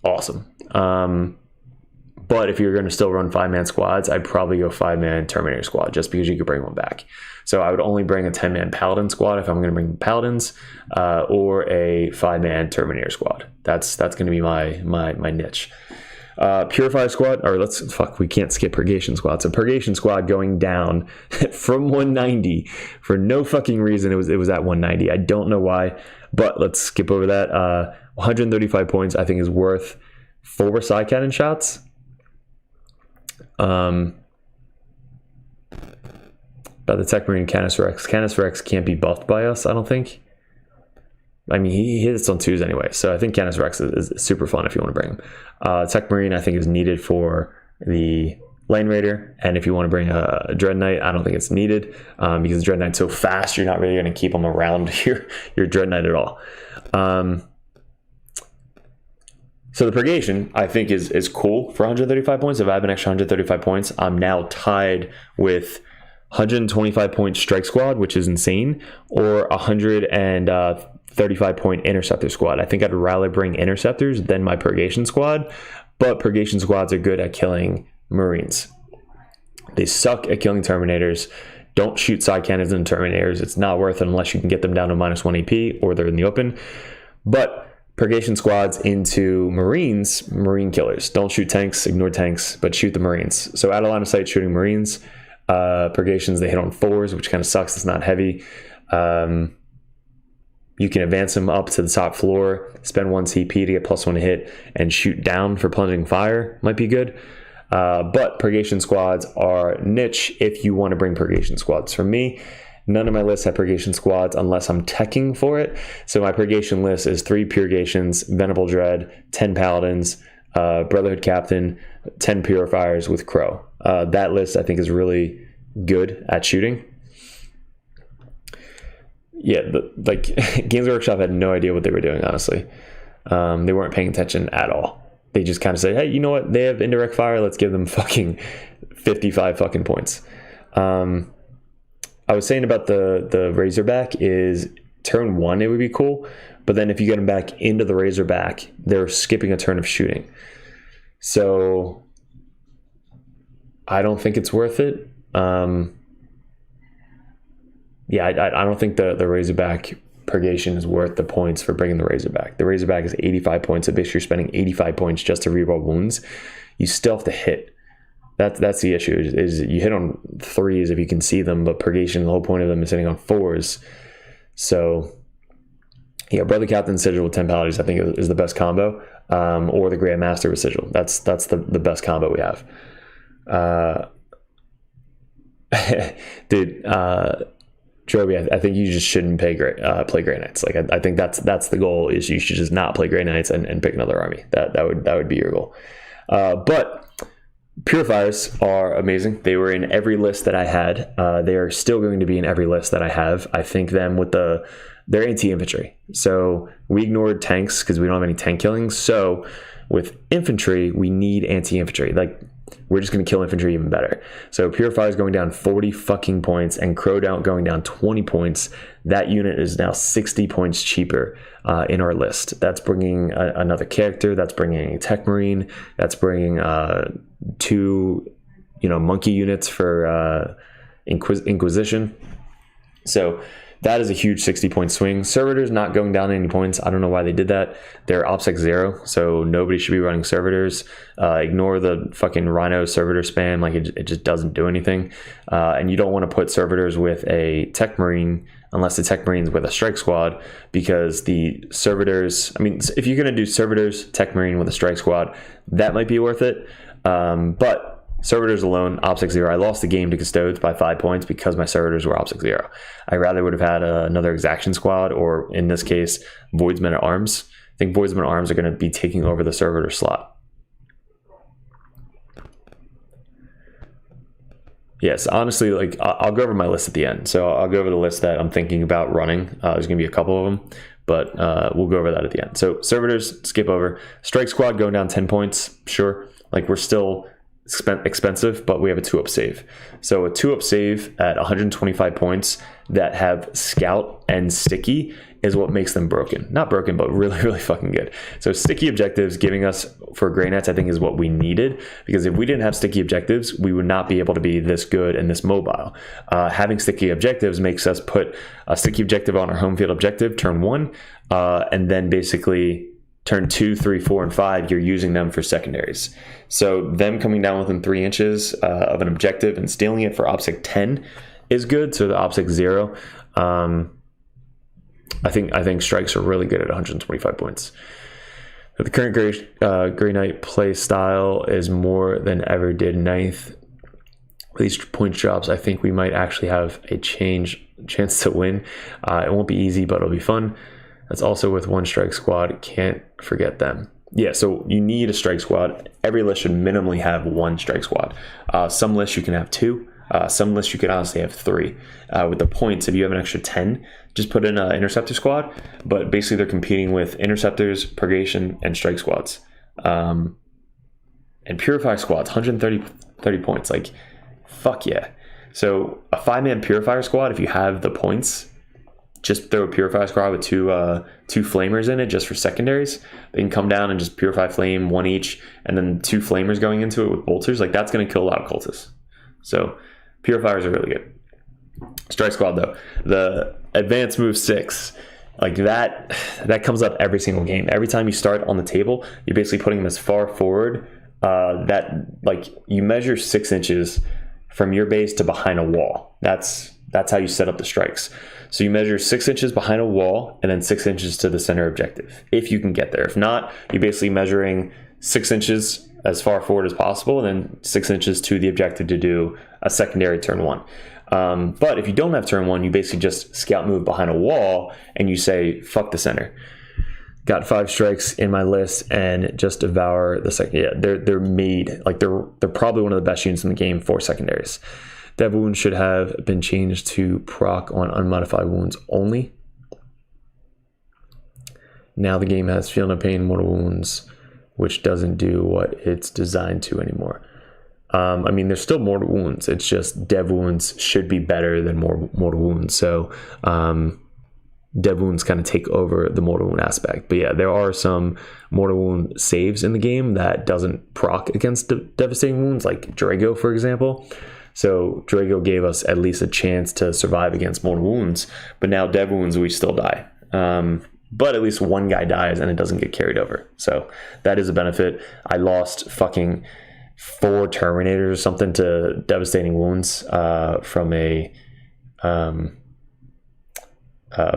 awesome. But if you're going to still run 5-man squads, I'd probably go 5-man Terminator squad just because you could bring one back. So I would only bring a 10-man Paladin squad if I'm going to bring Paladins, or a 5-man Terminator squad. That's going to be my niche. Purifier squad, or we can't skip Purgation squad. So Purgation squad going down from 190 for no fucking reason. It was at 190. I don't know why, but let's skip over that. 135 points I think is worth 4 side cannon shots. about the Tech Marine Canis Rex. Canis Rex can't be buffed by us, I don't think. I mean, he hits on 2s anyway, so I think Canis Rex is super fun if you want to bring him. Tech Marine, I think, is needed for the Lane Raider, and if you want to bring a Dreadnought, I don't think it's needed because Dreadnought's so fast, you're not really going to keep them around your Dreadnought at all. So the Purgation, I think, is cool for 135 points. If I have an extra 135 points, I'm now tied with 125 point Strike Squad, which is insane, or 135 point Interceptor Squad. I think I'd rather bring Interceptors than my Purgation Squad, but Purgation Squads are good at killing Marines. They suck at killing Terminators. Don't shoot side cannons into Terminators. It's not worth it unless you can get them down to -1 AP or they're in the open. But Purgation Squads into Marines, Marine killers. Don't shoot tanks, ignore tanks, but shoot the Marines. So out of line of sight shooting Marines. Purgations, they hit on 4s, which kind of sucks. It's not heavy. You can advance them up to the top floor, spend 1 CP to get +1 hit, and shoot down for plunging fire. Might be good. But Purgation Squads are niche if you want to bring Purgation Squads. For me, none of my lists have Purgation Squads unless I'm teching for it. So my Purgation list is 3 Purgations, Venerable Dread, 10 Paladins, Brotherhood Captain, 10 Purifiers with Crow. That list, I think, is really good at shooting. Yeah, Games Workshop had no idea what they were doing, honestly. They weren't paying attention at all. They just kind of said, hey, you know what? They have indirect fire. Let's give them fucking 55 fucking points. I was saying about the Razorback is turn 1, it would be cool. But then if you get them back into the Razorback, they're skipping a turn of shooting. So I don't think it's worth it. Yeah, I don't think the Razorback Purgation is worth the points for bringing the Razorback. The Razorback is 85 points. So basically you're spending 85 points just to reroll wounds. You still have to hit. That's the issue, is you hit on 3s if you can see them, but Purgation, the whole point of them is hitting on 4s. So yeah, Brother Captain Sigil with 10 Paladins, I think, is the best combo. Or the Grand Master with Sigil. That's the best combo we have. Dude, Joby, I think you just shouldn't play Grey Knights. Like I think that's the goal, is you should just not play Grey Knights and pick another army. That would be your goal. But Purifiers are amazing. They were in every list that I had. They are still going to be in every list that I have. I think them with they're anti-infantry. So we ignored tanks because we don't have any tank killing. So with infantry, we need anti-infantry. Like, we're just going to kill infantry even better. So Purifiers going down 40 fucking points and Crow going down 20 points. That unit is now 60 points cheaper in our list. That's bringing another character. That's bringing a Tech Marine. That's bringing 2, monkey units for Inquisition. So that is a huge 60-point swing. Servitors not going down any points. I don't know why they did that. They're OPSEC 0, so nobody should be running Servitors. Ignore the fucking Rhino Servitor spam. Like, it just doesn't do anything. And you don't want to put Servitors with a Tech Marine unless the Tech Marine's with a Strike Squad, because the Servitors, I mean, if you're going to do Servitors, Tech Marine with a Strike Squad, that might be worth it. But Servitors alone, OPSEC 0. I lost the game to Custodes by 5 points because my Servitors were OPSEC 0. I rather would have had another Exaction Squad, or in this case, Voidsmen at Arms. I think Voidsmen at Arms are going to be taking over the Servitor slot. Yes, honestly, like, I'll go over my list at the end. So I'll go over the list that I'm thinking about running. There's going to be a couple of them, but we'll go over that at the end. So Servitors, skip over. Strike Squad going down 10 points, sure. Like, we're still expensive, but we have a 2-up save. So a 2-up save at 125 points that have Scout and Sticky is what makes them broken. Not broken, but really, really fucking good. So sticky objectives giving us for Grey Knights, I think, is what we needed, because if we didn't have sticky objectives, we would not be able to be this good and this mobile. Having sticky objectives makes us put a sticky objective on our home field objective turn 1, and then basically turn 2, 3, 4, and 5, you're using them for secondaries. So them coming down within 3 inches of an objective and stealing it for OPSEC 10 is good. So the OPSEC 0, I think strikes are really good at 125 points. The current Grey Knight play style is more than ever did 9th. with these points drops, I think we might actually have a chance to win. It won't be easy, but it'll be fun. That's also with one strike squad. Can't forget them. Yeah, so you need a strike squad. Every list should minimally have one strike squad. Some lists you can have two. Some lists you could honestly have three. With the points, if you have an extra 10, just put in an interceptor squad. But basically, they're competing with interceptors, purgation, and strike squads. And purifier squads, 130 points. Like, fuck yeah. So a 5-man purifier squad, if you have the points, just throw a purifier squad with two flamers in it just for secondaries. They can come down and just purify flame, one each, and then 2 flamers going into it with bolters. Like, that's going to kill a lot of cultists. So purifiers are really good. Strike squad though, the advanced move 6, like that comes up every single game. Every time you start on the table, you're basically putting them as far forward that, like, you measure 6 inches from your base to behind a wall. That's how you set up the strikes. So you measure 6 inches behind a wall and then 6 inches to the center objective, if you can get there. If not, you're basically measuring 6 inches as far forward as possible and then 6 inches to the objective to do a secondary turn 1. But if you don't have turn 1, you basically just scout move behind a wall and you say, fuck the center. Got 5 strikes in my list and just devour the second. Yeah, they're made, like, they're probably one of the best units in the game for secondaries. Dev wounds should have been changed to proc on unmodified wounds only. Now the game has feel no pain, mortal wounds, which doesn't do what it's designed to anymore. I mean, there's still mortal wounds. It's just dev wounds should be better than mortal wounds. So dev wounds kind of take over the mortal wound aspect. But yeah, there are some mortal wound saves in the game that doesn't proc against devastating wounds, like Draigo, for example. So Draigo gave us at least a chance to survive against mortal wounds, but now dev wounds, we still die. But at least one guy dies and it doesn't get carried over. So that is a benefit. I lost fucking 4 Terminators or something to devastating wounds from a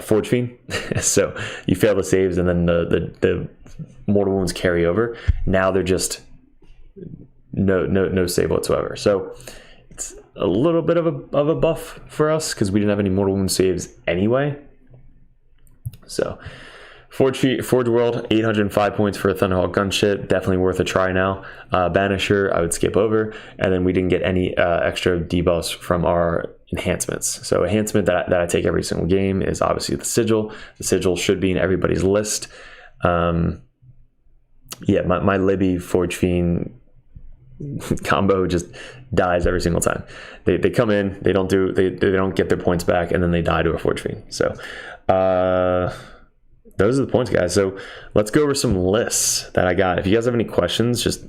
Forge Fiend. So you fail the saves and then the mortal wounds carry over. Now they're just no save whatsoever. So it's a little bit of a buff for us because we didn't have any mortal wound saves anyway. So Forge World, 805 points for a Thunderhawk gunship. Definitely worth a try now. Banisher, I would skip over. And then we didn't get any extra debuffs from our enhancements. So enhancement that I take every single game is obviously the Sigil. The Sigil should be in everybody's list. Yeah, my Libby Forge Fiend combo just dies every single time. They come in, they don't get their points back, and then they die to a Forge Fiend. So those are the points, guys. So let's go over some lists that I got. If you guys have any questions, just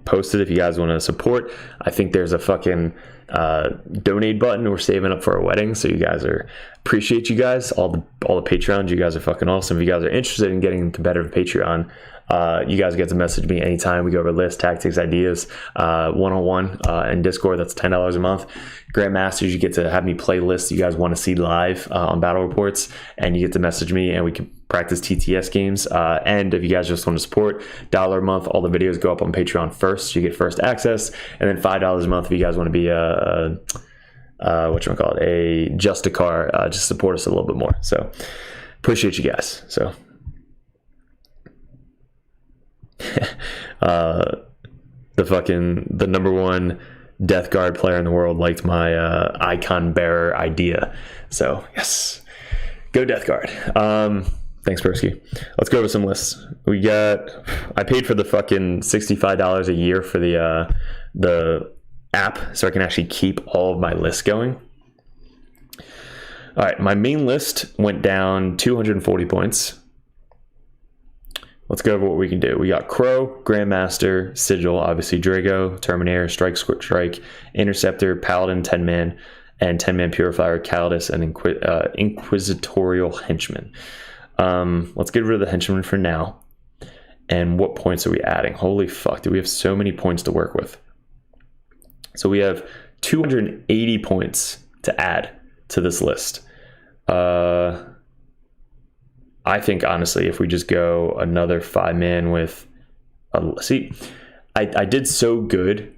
post it. If you guys want to support, I think there's a fucking donate button. We're saving up for our wedding, so you guys appreciate you guys, all the Patreons. You guys are fucking awesome. If you guys are interested in getting competitive Patreon, you guys get to message me anytime. We go over lists, tactics, ideas, one-on-one in Discord. That's $10 a month. Grandmasters, you get to have me play lists you guys want to see live on battle reports, and you get to message me and we can practice TTS games. And if you guys just want to support, $1 a month, all the videos go up on Patreon first, so you get first access. And then $5 a month if you guys want to be a Justicar, just support us a little bit more. So appreciate you guys. So the number one Death Guard player in the world liked my icon bearer idea. So yes, go Death Guard. Thanks, Persky. Let's go over some lists. I paid for the fucking $65 a year for the app, so I can actually keep all of my lists going. All right, my main list went down 240 points. Let's go over what we can do. We got Crowe, Grandmaster, Sigil, obviously Draigo, Terminator, Strike, Interceptor, Paladin, 10-man, and 10-man Purifier, Calidus, and Inquisitorial Henchman. Let's get rid of the Henchman for now. And what points are we adding? Holy fuck, do we have so many points to work with? So we have 280 points to add to this list. I think, honestly, if we just go another 5-man with... I did so good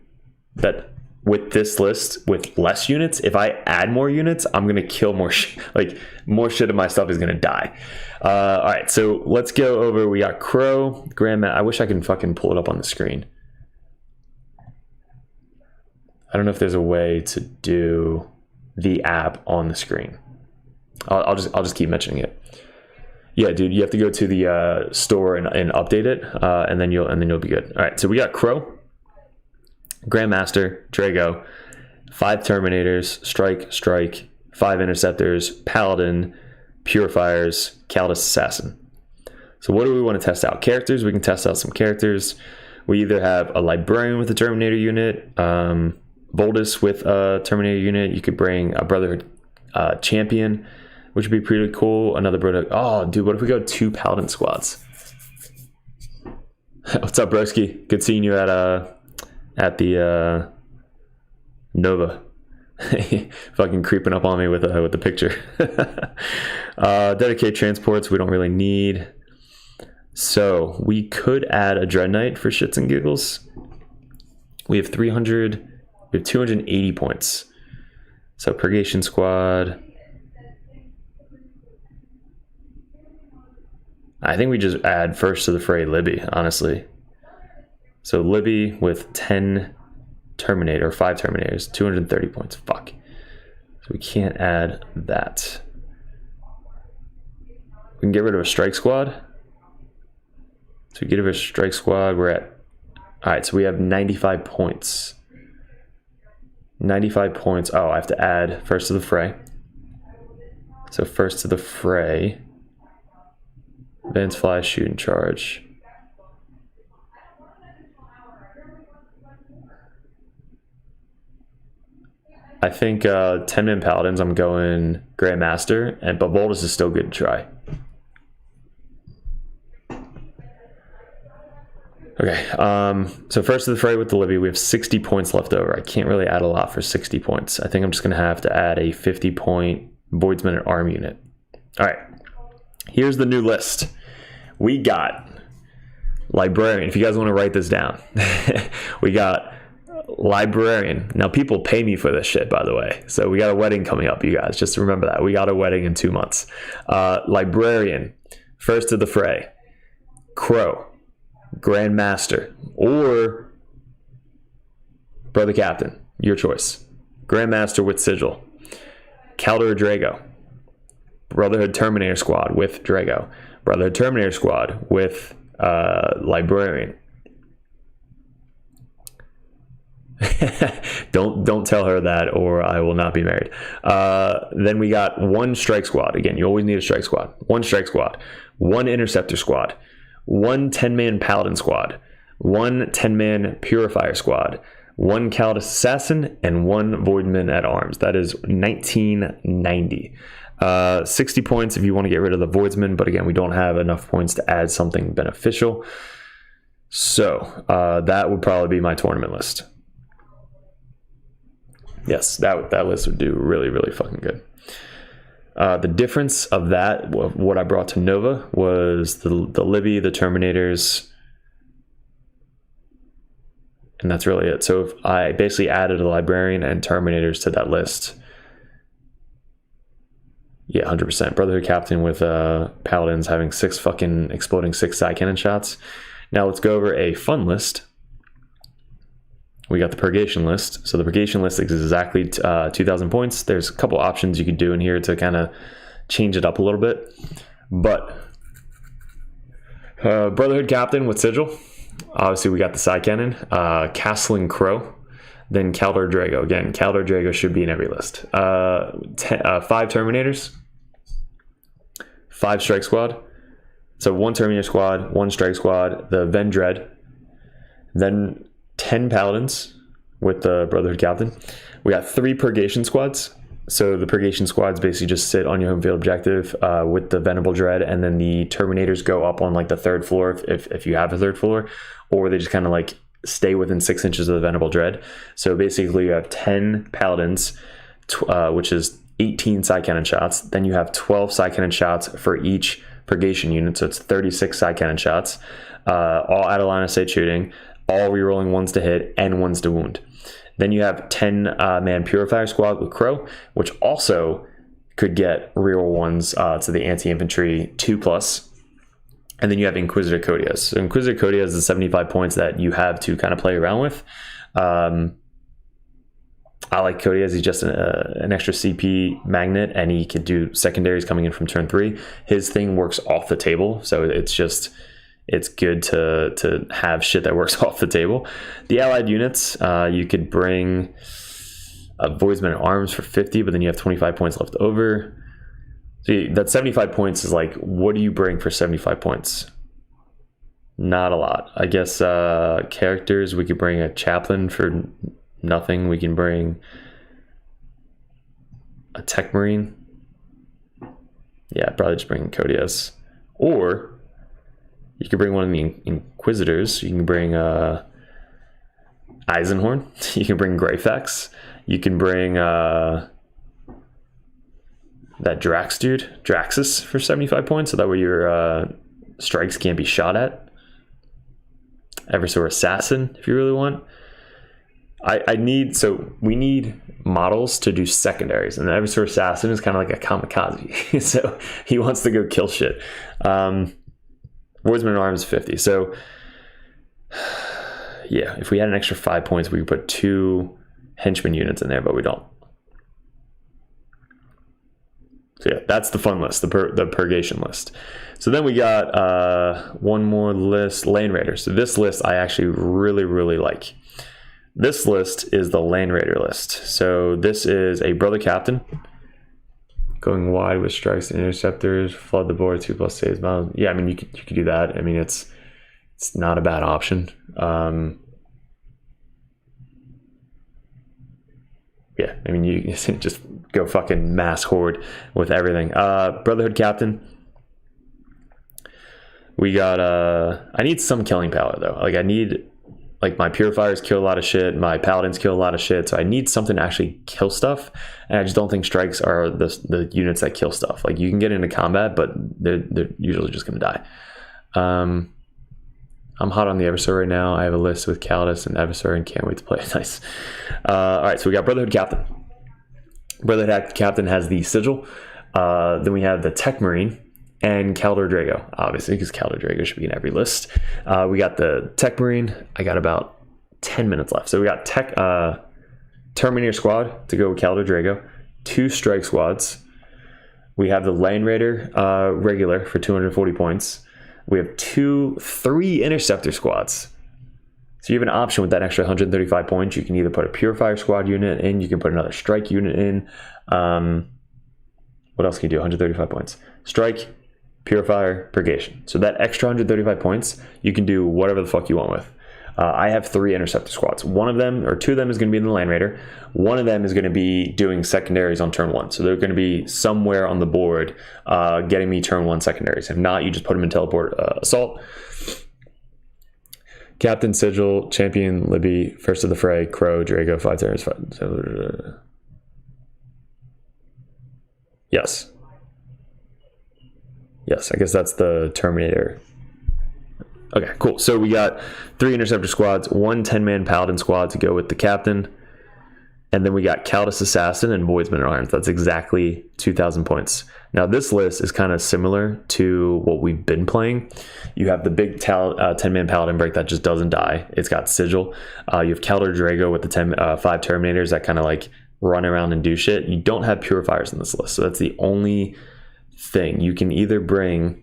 that with this list with less units. If I add more units, I'm gonna kill more like more shit of my stuff is gonna die. All right, so let's go over. We got Crowe, Grandma. I wish I can fucking pull it up on the screen. I don't know if there's a way to do the app on the screen. I'll just keep mentioning it. Yeah, dude, you have to go to the store and update it, and then you'll be good. All right, so we got Crowe, Grandmaster, Draigo, 5 Terminators, Strike, 5 Interceptors, Paladin, Purifiers, Caldus Assassin. So what do we want to test out? Characters, we can test out some characters. We either have a Librarian with a Terminator unit, Voldus with a Terminator unit. You could bring a Brotherhood champion, which would be pretty cool. Another Brotherhood. Oh, dude, what if we go 2 Paladin squads? What's up, broski? Good seeing you at the Nova. Fucking creeping up on me with the picture. Dedicated transports we don't really need. So we could add a dreadnought for shits and giggles. We have 280 points. So Purgation squad. I think we just add first to the fray Libby, honestly. So Libby with 10 Terminator, 5 Terminators, 230 points. Fuck. So we can't add that. We can get rid of a strike squad. So we get rid of a strike squad. We're at, all right, so we have 95 points. 95 points. Oh, I have to add first to the fray. So first to the fray. Advance, fly, shoot, and charge. I think 10-man Paladins, I'm going Grandmaster, but Voldus is still good to try. Okay, so first to the fray with the Libby, we have 60 points left over. I can't really add a lot for 60 points. I think I'm just going to have to add a 50-point Voidsman and Arm unit. All right, here's the new list. We got Librarian. If you guys want to write this down, we got Librarian. Now, people pay me for this shit, by the way. So we got a wedding coming up, you guys. Just remember that. We got a wedding in 2 months. Librarian, first to the fray. Crowe, Grandmaster, or Brother Captain. Your choice. Grandmaster with Sigil. Calder or Draigo. Brotherhood Terminator squad with Draigo. Brotherhood Terminator squad with Librarian. Don't tell her that, or I will not be married. Then we got 1 strike squad. Again, you always need a strike squad. 1 strike squad, 1 interceptor squad, 1 10-man paladin squad, 1 10-man purifier squad, 1 Caldus assassin, and 1 voidman at arms. That is 1990. 60 points if you want to get rid of the voidsman, but again, we don't have enough points to add something beneficial. So that would probably be my tournament list. Yes, that list would do really, really fucking good. The difference of that, what I brought to Nova, was the Libby, the Terminators, and that's really it. So if I basically added a Librarian and Terminators to that list, yeah, 100%. Brotherhood Captain with Paladins having 6 fucking exploding 6 side cannon shots. Now let's go over a fun list. We got the Purgation list. So the Purgation list is exactly 2,000 points. There's a couple options you could do in here to kind of change it up a little bit. But Brotherhood Captain with Sigil. Obviously, we got the side cannon. Castellan Crowe. Then Calder Draigo. Again, Calder Draigo should be in every list. 5 Terminators. 5 Strike Squad. So 1 Terminator Squad, 1 Strike Squad, the Vendread. Then 10 Paladins with the Brotherhood Captain. We got 3 Purgation Squads. So the Purgation Squads basically just sit on your home field objective with the Venerable Dread, and then the Terminators go up on like the 3rd floor if you have a 3rd floor, or they just kind of like stay within 6 inches of the Venerable Dread. So basically you have 10 Paladins, which is 18 side cannon shots. Then you have 12 side cannon shots for each Purgation unit, so it's 36 side cannon shots, all out of line of sight shooting, all rerolling 1s to hit and 1s to wound. Then you have 10-man Purifier Squad with Crowe, which also could get reroll ones to the anti-infantry 2+. And then you have Inquisitor Codias. So Inquisitor Codias is 75 points that you have to kind of play around with. I like Codias. He's just an extra CP magnet, and he can do secondaries coming in from turn 3. His thing works off the table, so it's good to have shit that works off the table. The allied units, you could bring a Voidsman at Arms for 50, but then you have 25 points left over. See, that 75 points is like, what do you bring for 75 points? Not a lot. I guess characters, we could bring a Chaplain for nothing. We can bring a Tech Marine. Yeah, I'd probably just bring Codias. Or you could bring one of the Inquisitors. You can bring Eisenhorn. You can bring Greyfax. You can bring that Drax dude, Draxus, for 75 points, so that way your strikes can't be shot at. Eversor Assassin, if you really want. We need models to do secondaries, and the Eversor Assassin is kind of like a kamikaze, so he wants to go kill shit. Voidsman at Arms 50. So yeah, if we had an extra 5 points, we could put 2 henchman units in there, but we don't. So yeah, that's the fun list, the Purgation list. So then we got one more list, Land Raider. So this list I actually really, really like. This list is the Land Raider list. So this is a Brother Captain. Going wide with strikes and interceptors, flood the board, 2+ saves. Yeah, I mean, you could do that. I mean, it's not a bad option. Yeah, I mean, you just go fucking mass horde with everything. Brotherhood Captain. We got I need some killing power though. Like I need, like, my Purifiers kill a lot of shit, my Paladins kill a lot of shit, so I need something to actually kill stuff. And I just don't think strikes are the units that kill stuff. Like, you can get into combat, but they're usually just gonna die. I'm hot on the Eversor right now. I have a list with Calidus and Eversor and can't wait to play it. Nice. All right, so we got Brotherhood Captain. Brotherhood Captain has the Sigil. Then we have the Tech Marine and Castellan Crowe, obviously, because Castellan Crowe should be in every list. We got the Tech Marine. I got about 10 minutes left. So we got Terminator Squad to go with Castellan Crowe, 2 Strike Squads. We have the Land Raider regular for 240 points. We have 3 Interceptor Squads. So you have an option with that extra 135 points. You can either put a Purifier Squad unit in, you can put another Strike unit in. What else can you do? 135 points. Strike, Purifier, Purgation. So that extra 135 points, you can do whatever the fuck you want with. I have 3 Interceptor Squads. One of them, or 2 of them, is going to be in the Land Raider. One of them is going to be doing secondaries on turn 1. So they're going to be somewhere on the board getting me turn 1 secondaries. If not, you just put them in Teleport Assault. Captain, Sigil, Champion, Libby, First of the Fray, Crowe, Draigo, 5 turns. Yes. Yes, I guess that's the Terminator. Okay, cool. So we got 3 Interceptor Squads, 1 10-man Paladin squad to go with the Captain. And then we got Calidus Assassin and Voidsman at Arms. That's exactly 2,000 points. Now this list is kind of similar to what we've been playing. You have the big 10-man Paladin break that just doesn't die. It's got Sigil. You have Castellan Crowe with the 5 Terminators that kind of like run around and do shit. You don't have Purifiers in this list, so that's the only thing. You can either bring,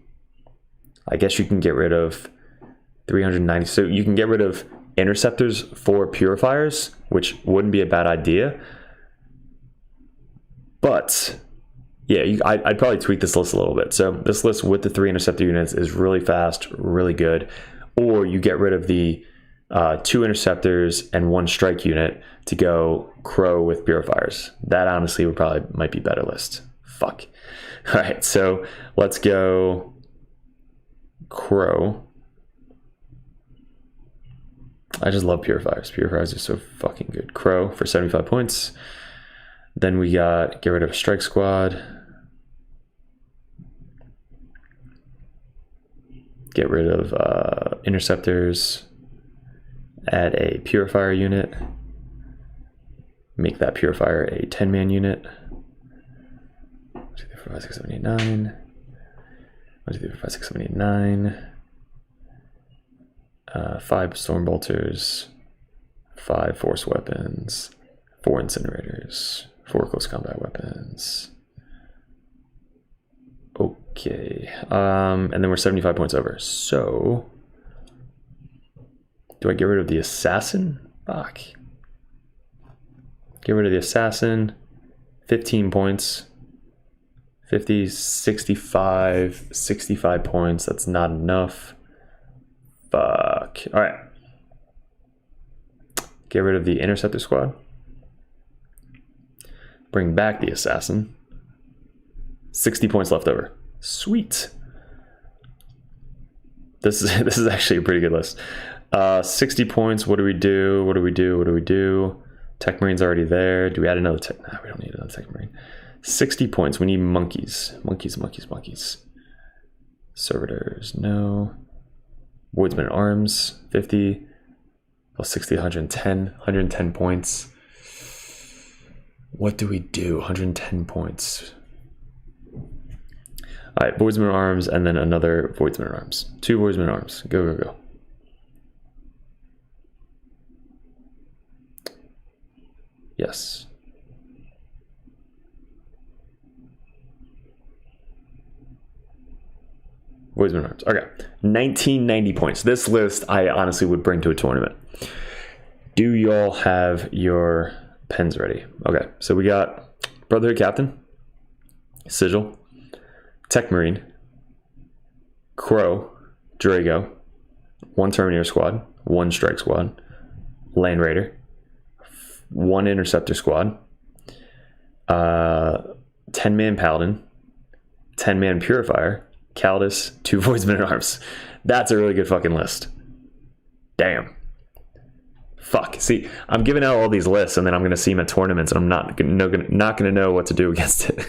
I guess you can get rid of 390. So you can get rid of Interceptors for Purifiers, which wouldn't be a bad idea. But yeah, I'd probably tweak this list a little bit. So this list with the 3 Interceptor units is really fast, really good. Or you get rid of the 2 Interceptors and 1 Strike unit to go Crowe with Purifiers. That honestly might be better list. Fuck. All right, so let's go Crowe. I just love Purifiers. Purifiers are so fucking good. Crowe for 75 points. Then we got get rid of Strike Squad. Get rid of Interceptors. Add a Purifier unit. make that Purifier a 10-man unit. 1, 2, 3, 4, 5, 6, 7, 8, 9. 1, 2, 3, 4, 5, 6, 7, 8, 9. 5 Storm Bolters, 5 Force Weapons, 4 Incinerators, 4 Close Combat Weapons. Okay, and then we're 75 points over. So, do I get rid of the Assassin? Fuck. Get rid of the Assassin. 15 points. 50, 65, 65 points. That's not enough. Fuck. All right. Get rid of the Interceptor squad. Bring back the Assassin. 60 points left over. Sweet. This is actually a pretty good list. 60 points. What do we do? What do we do? What do we do? Tech Marine's already there. Do we add another tech? No, we don't need another Tech Marine. 60 points. We need monkeys. Monkeys. Servitors, no. Woodsman at Arms, 50. Plus 60, 110. 110 points. What do we do? 110 points. All right, Voidsman at Arms, and then another Voidsman at Arms. 2 Voidsman at Arms. Go. Yes. Voidsman at Arms. Okay. 1990 points. This list I honestly would bring to a tournament. Do y'all have your pens ready? Okay, so we got Brotherhood Captain, Sigil, Tech Marine, Crow, Draigo, 1 Terminator squad, 1 Strike squad, Land Raider, 1 Interceptor squad, 10-man Paladin, 10-man Purifier, Caldus, 2 Voidsmen at Arms. That's a really good fucking list. Damn. Fuck. See, I'm giving out all these lists, and then I'm going to see them at tournaments, and I'm not going to know what to do against it.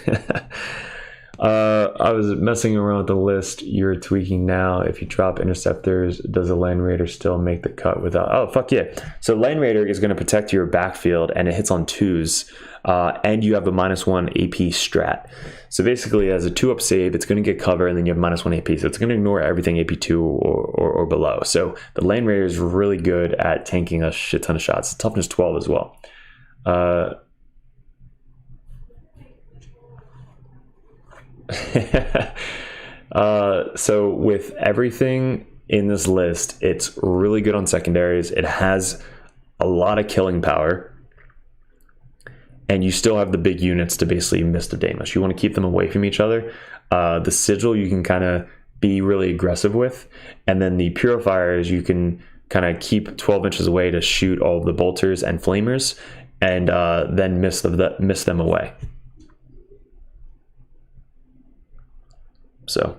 I was messing around with the list you're tweaking now. If you drop Interceptors, does a Land Raider still make the cut without... Oh, fuck yeah. So Land Raider is going to protect your backfield, and it hits on 2s, and you have a -1 AP strat. So basically, as a 2-up save, it's going to get cover, and then you have -1 AP. So it's going to ignore everything AP2 or below. So the Land Raider is really good at tanking a shit ton of shots. Toughness 12 as well. So with everything in this list, it's really good on secondaries. It has a lot of killing power. And you still have the big units to basically miss the damage. You want to keep them away from each other. The Sigil you can kind of be really aggressive with. And then the Purifiers you can kind of keep 12 inches away to shoot all of the bolters and flamers. And then miss them away. So,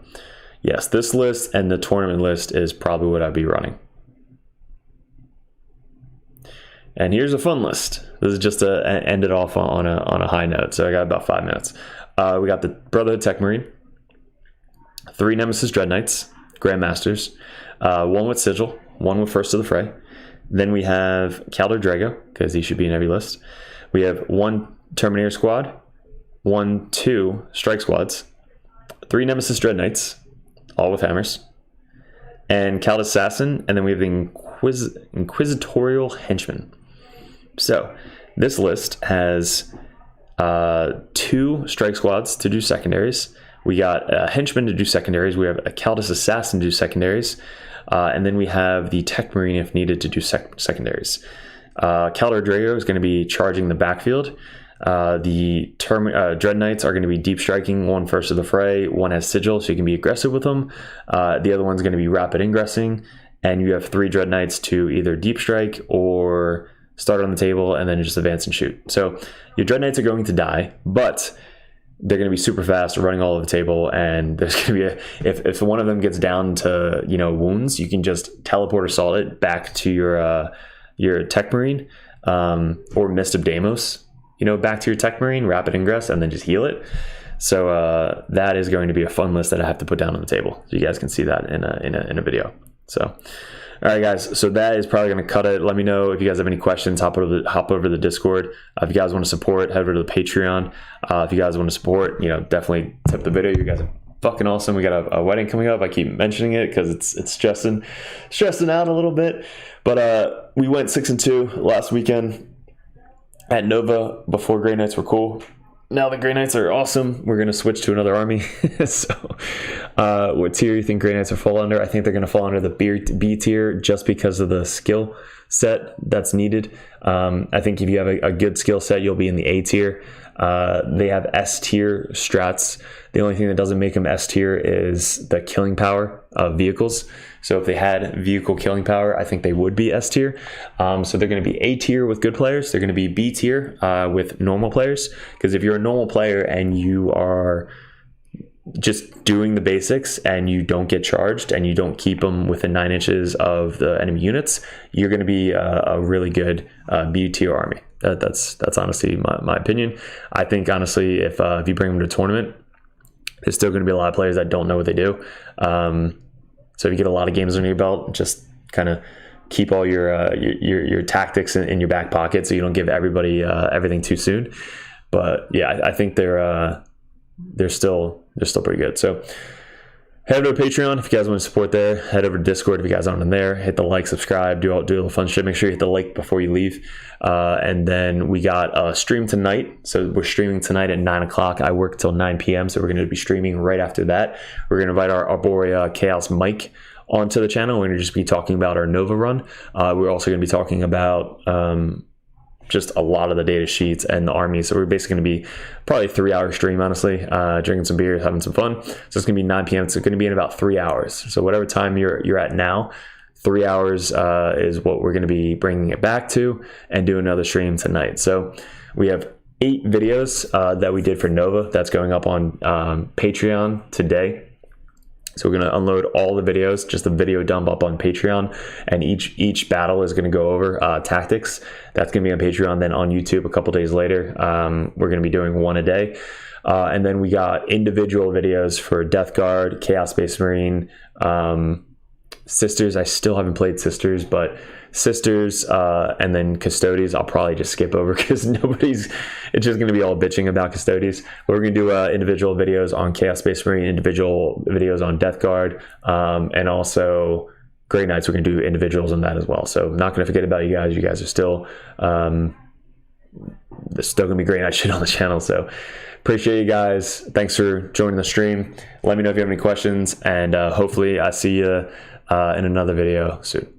yes, this list and the tournament list is probably what I'd be running. And here's a fun list. This is just to end it off on a high note. So I got about 5 minutes. We got the Brotherhood Tech Marine, 3 Nemesis Dreadknights, Grandmasters, 1 with Sigil, 1 with First to the Fray. Then we have Calder Draigo, because he should be in every list. We have 1 Terminator squad, 2 Strike squads, 3 Nemesis Dreadknights, all with hammers, and Cald Assassin, and then we have the Inquisitorial Henchman. So this list has 2 Strike squads to do secondaries. We got a Henchman to do secondaries. We have a Caldus Assassin to do secondaries. And then we have the Tech Marine if needed to do secondaries. Calder Draigo is going to be charging the backfield. The Dreadknights are going to be deep striking, 1 First of the Fray, 1 has Sigil, so you can be aggressive with them. The other one's going to be rapid ingressing, and you have 3 Dreadknights to either deep strike or start on the table and then just advance and shoot. So your Dreadknights are going to die, but they're going to be super fast, running all over the table, and there's going to be if one of them gets down to wounds, you can just teleport assault it back to your Tech Marine or Mist of Deimos. Back to your Tech Marine, rapid ingress, and then just heal it. So that is going to be a fun list that I have to put down on the table, so you guys can see that in a video. So All right, guys. So that is probably going to cut it. Let me know if you guys have any questions. Hop over the Discord. If you guys want to support, head over to the Patreon. If you guys want to support, definitely tip the video. You guys are fucking awesome. We got a wedding coming up. I keep mentioning it because it's stressing out a little bit. But we went 6-2 last weekend at Nova before Grey Knights were cool. Now the Grey Knights are awesome. We're going to switch to another army. So what tier you think Grey Knights will fall under? I think they're going to fall under the B tier just because of the skill set that's needed. I think if you have a good skill set, you'll be in the A tier. They have S tier strats. The only thing that doesn't make them S tier is the killing power of vehicles. So if they had vehicle killing power, I think they would be S tier. So they're going to be A tier with good players. They're going to be B tier with normal players. Because if you're a normal player and you are just doing the basics and you don't get charged and you don't keep them within 9 inches of the enemy units, you're going to be a really good B tier army. That's honestly my opinion. I think honestly, if you bring them to a tournament, there's still going to be a lot of players that don't know what they do. So if you get a lot of games under your belt, just kind of keep all your tactics in your back pocket so you don't give everybody everything too soon. But yeah, I think they're still pretty good. So head over to Patreon if you guys want to support there. Head over to Discord if you guys aren't in there. Hit the like, subscribe, do all the fun shit. Make sure you hit the like before you leave. And then we got a stream tonight. So we're streaming tonight at 9 o'clock. I work till 9 p.m. So we're going to be streaming right after that. We're going to invite our boy Chaos Mike onto the channel. We're going to just be talking about our Nova run. We're also going to be talking about just a lot of the data sheets and the army. So we're basically going to be probably a 3-hour stream, honestly, drinking some beers, having some fun. So it's going to be 9 p.m. It's going to be in about 3 hours. So whatever time you're at now, 3 hours is what we're going to be bringing it back to, and do another stream tonight. So we have 8 videos that we did for Nova that's going up on Patreon today. So we're going to unload all the videos, just a video dump up on Patreon, and each battle is going to go over tactics. That's going to be on Patreon. Then on YouTube a couple days later, we're going to be doing one a day. And then we got individual videos for Death Guard, Chaos Space Marine, Sisters. I still haven't played Sisters, but Sisters and then Custodies I'll probably just skip over because it's just going to be all bitching about Custodies. But we're going to do individual videos on Chaos Space Marine, individual videos on Death Guard, and also Grey Knights. We're going to do individuals on that as well. So I'm not going to forget about you guys. You guys are still there's still going to be Grey Knight shit on the channel. So appreciate you guys. Thanks for joining the stream. Let me know if you have any questions, and hopefully I see you in another video soon.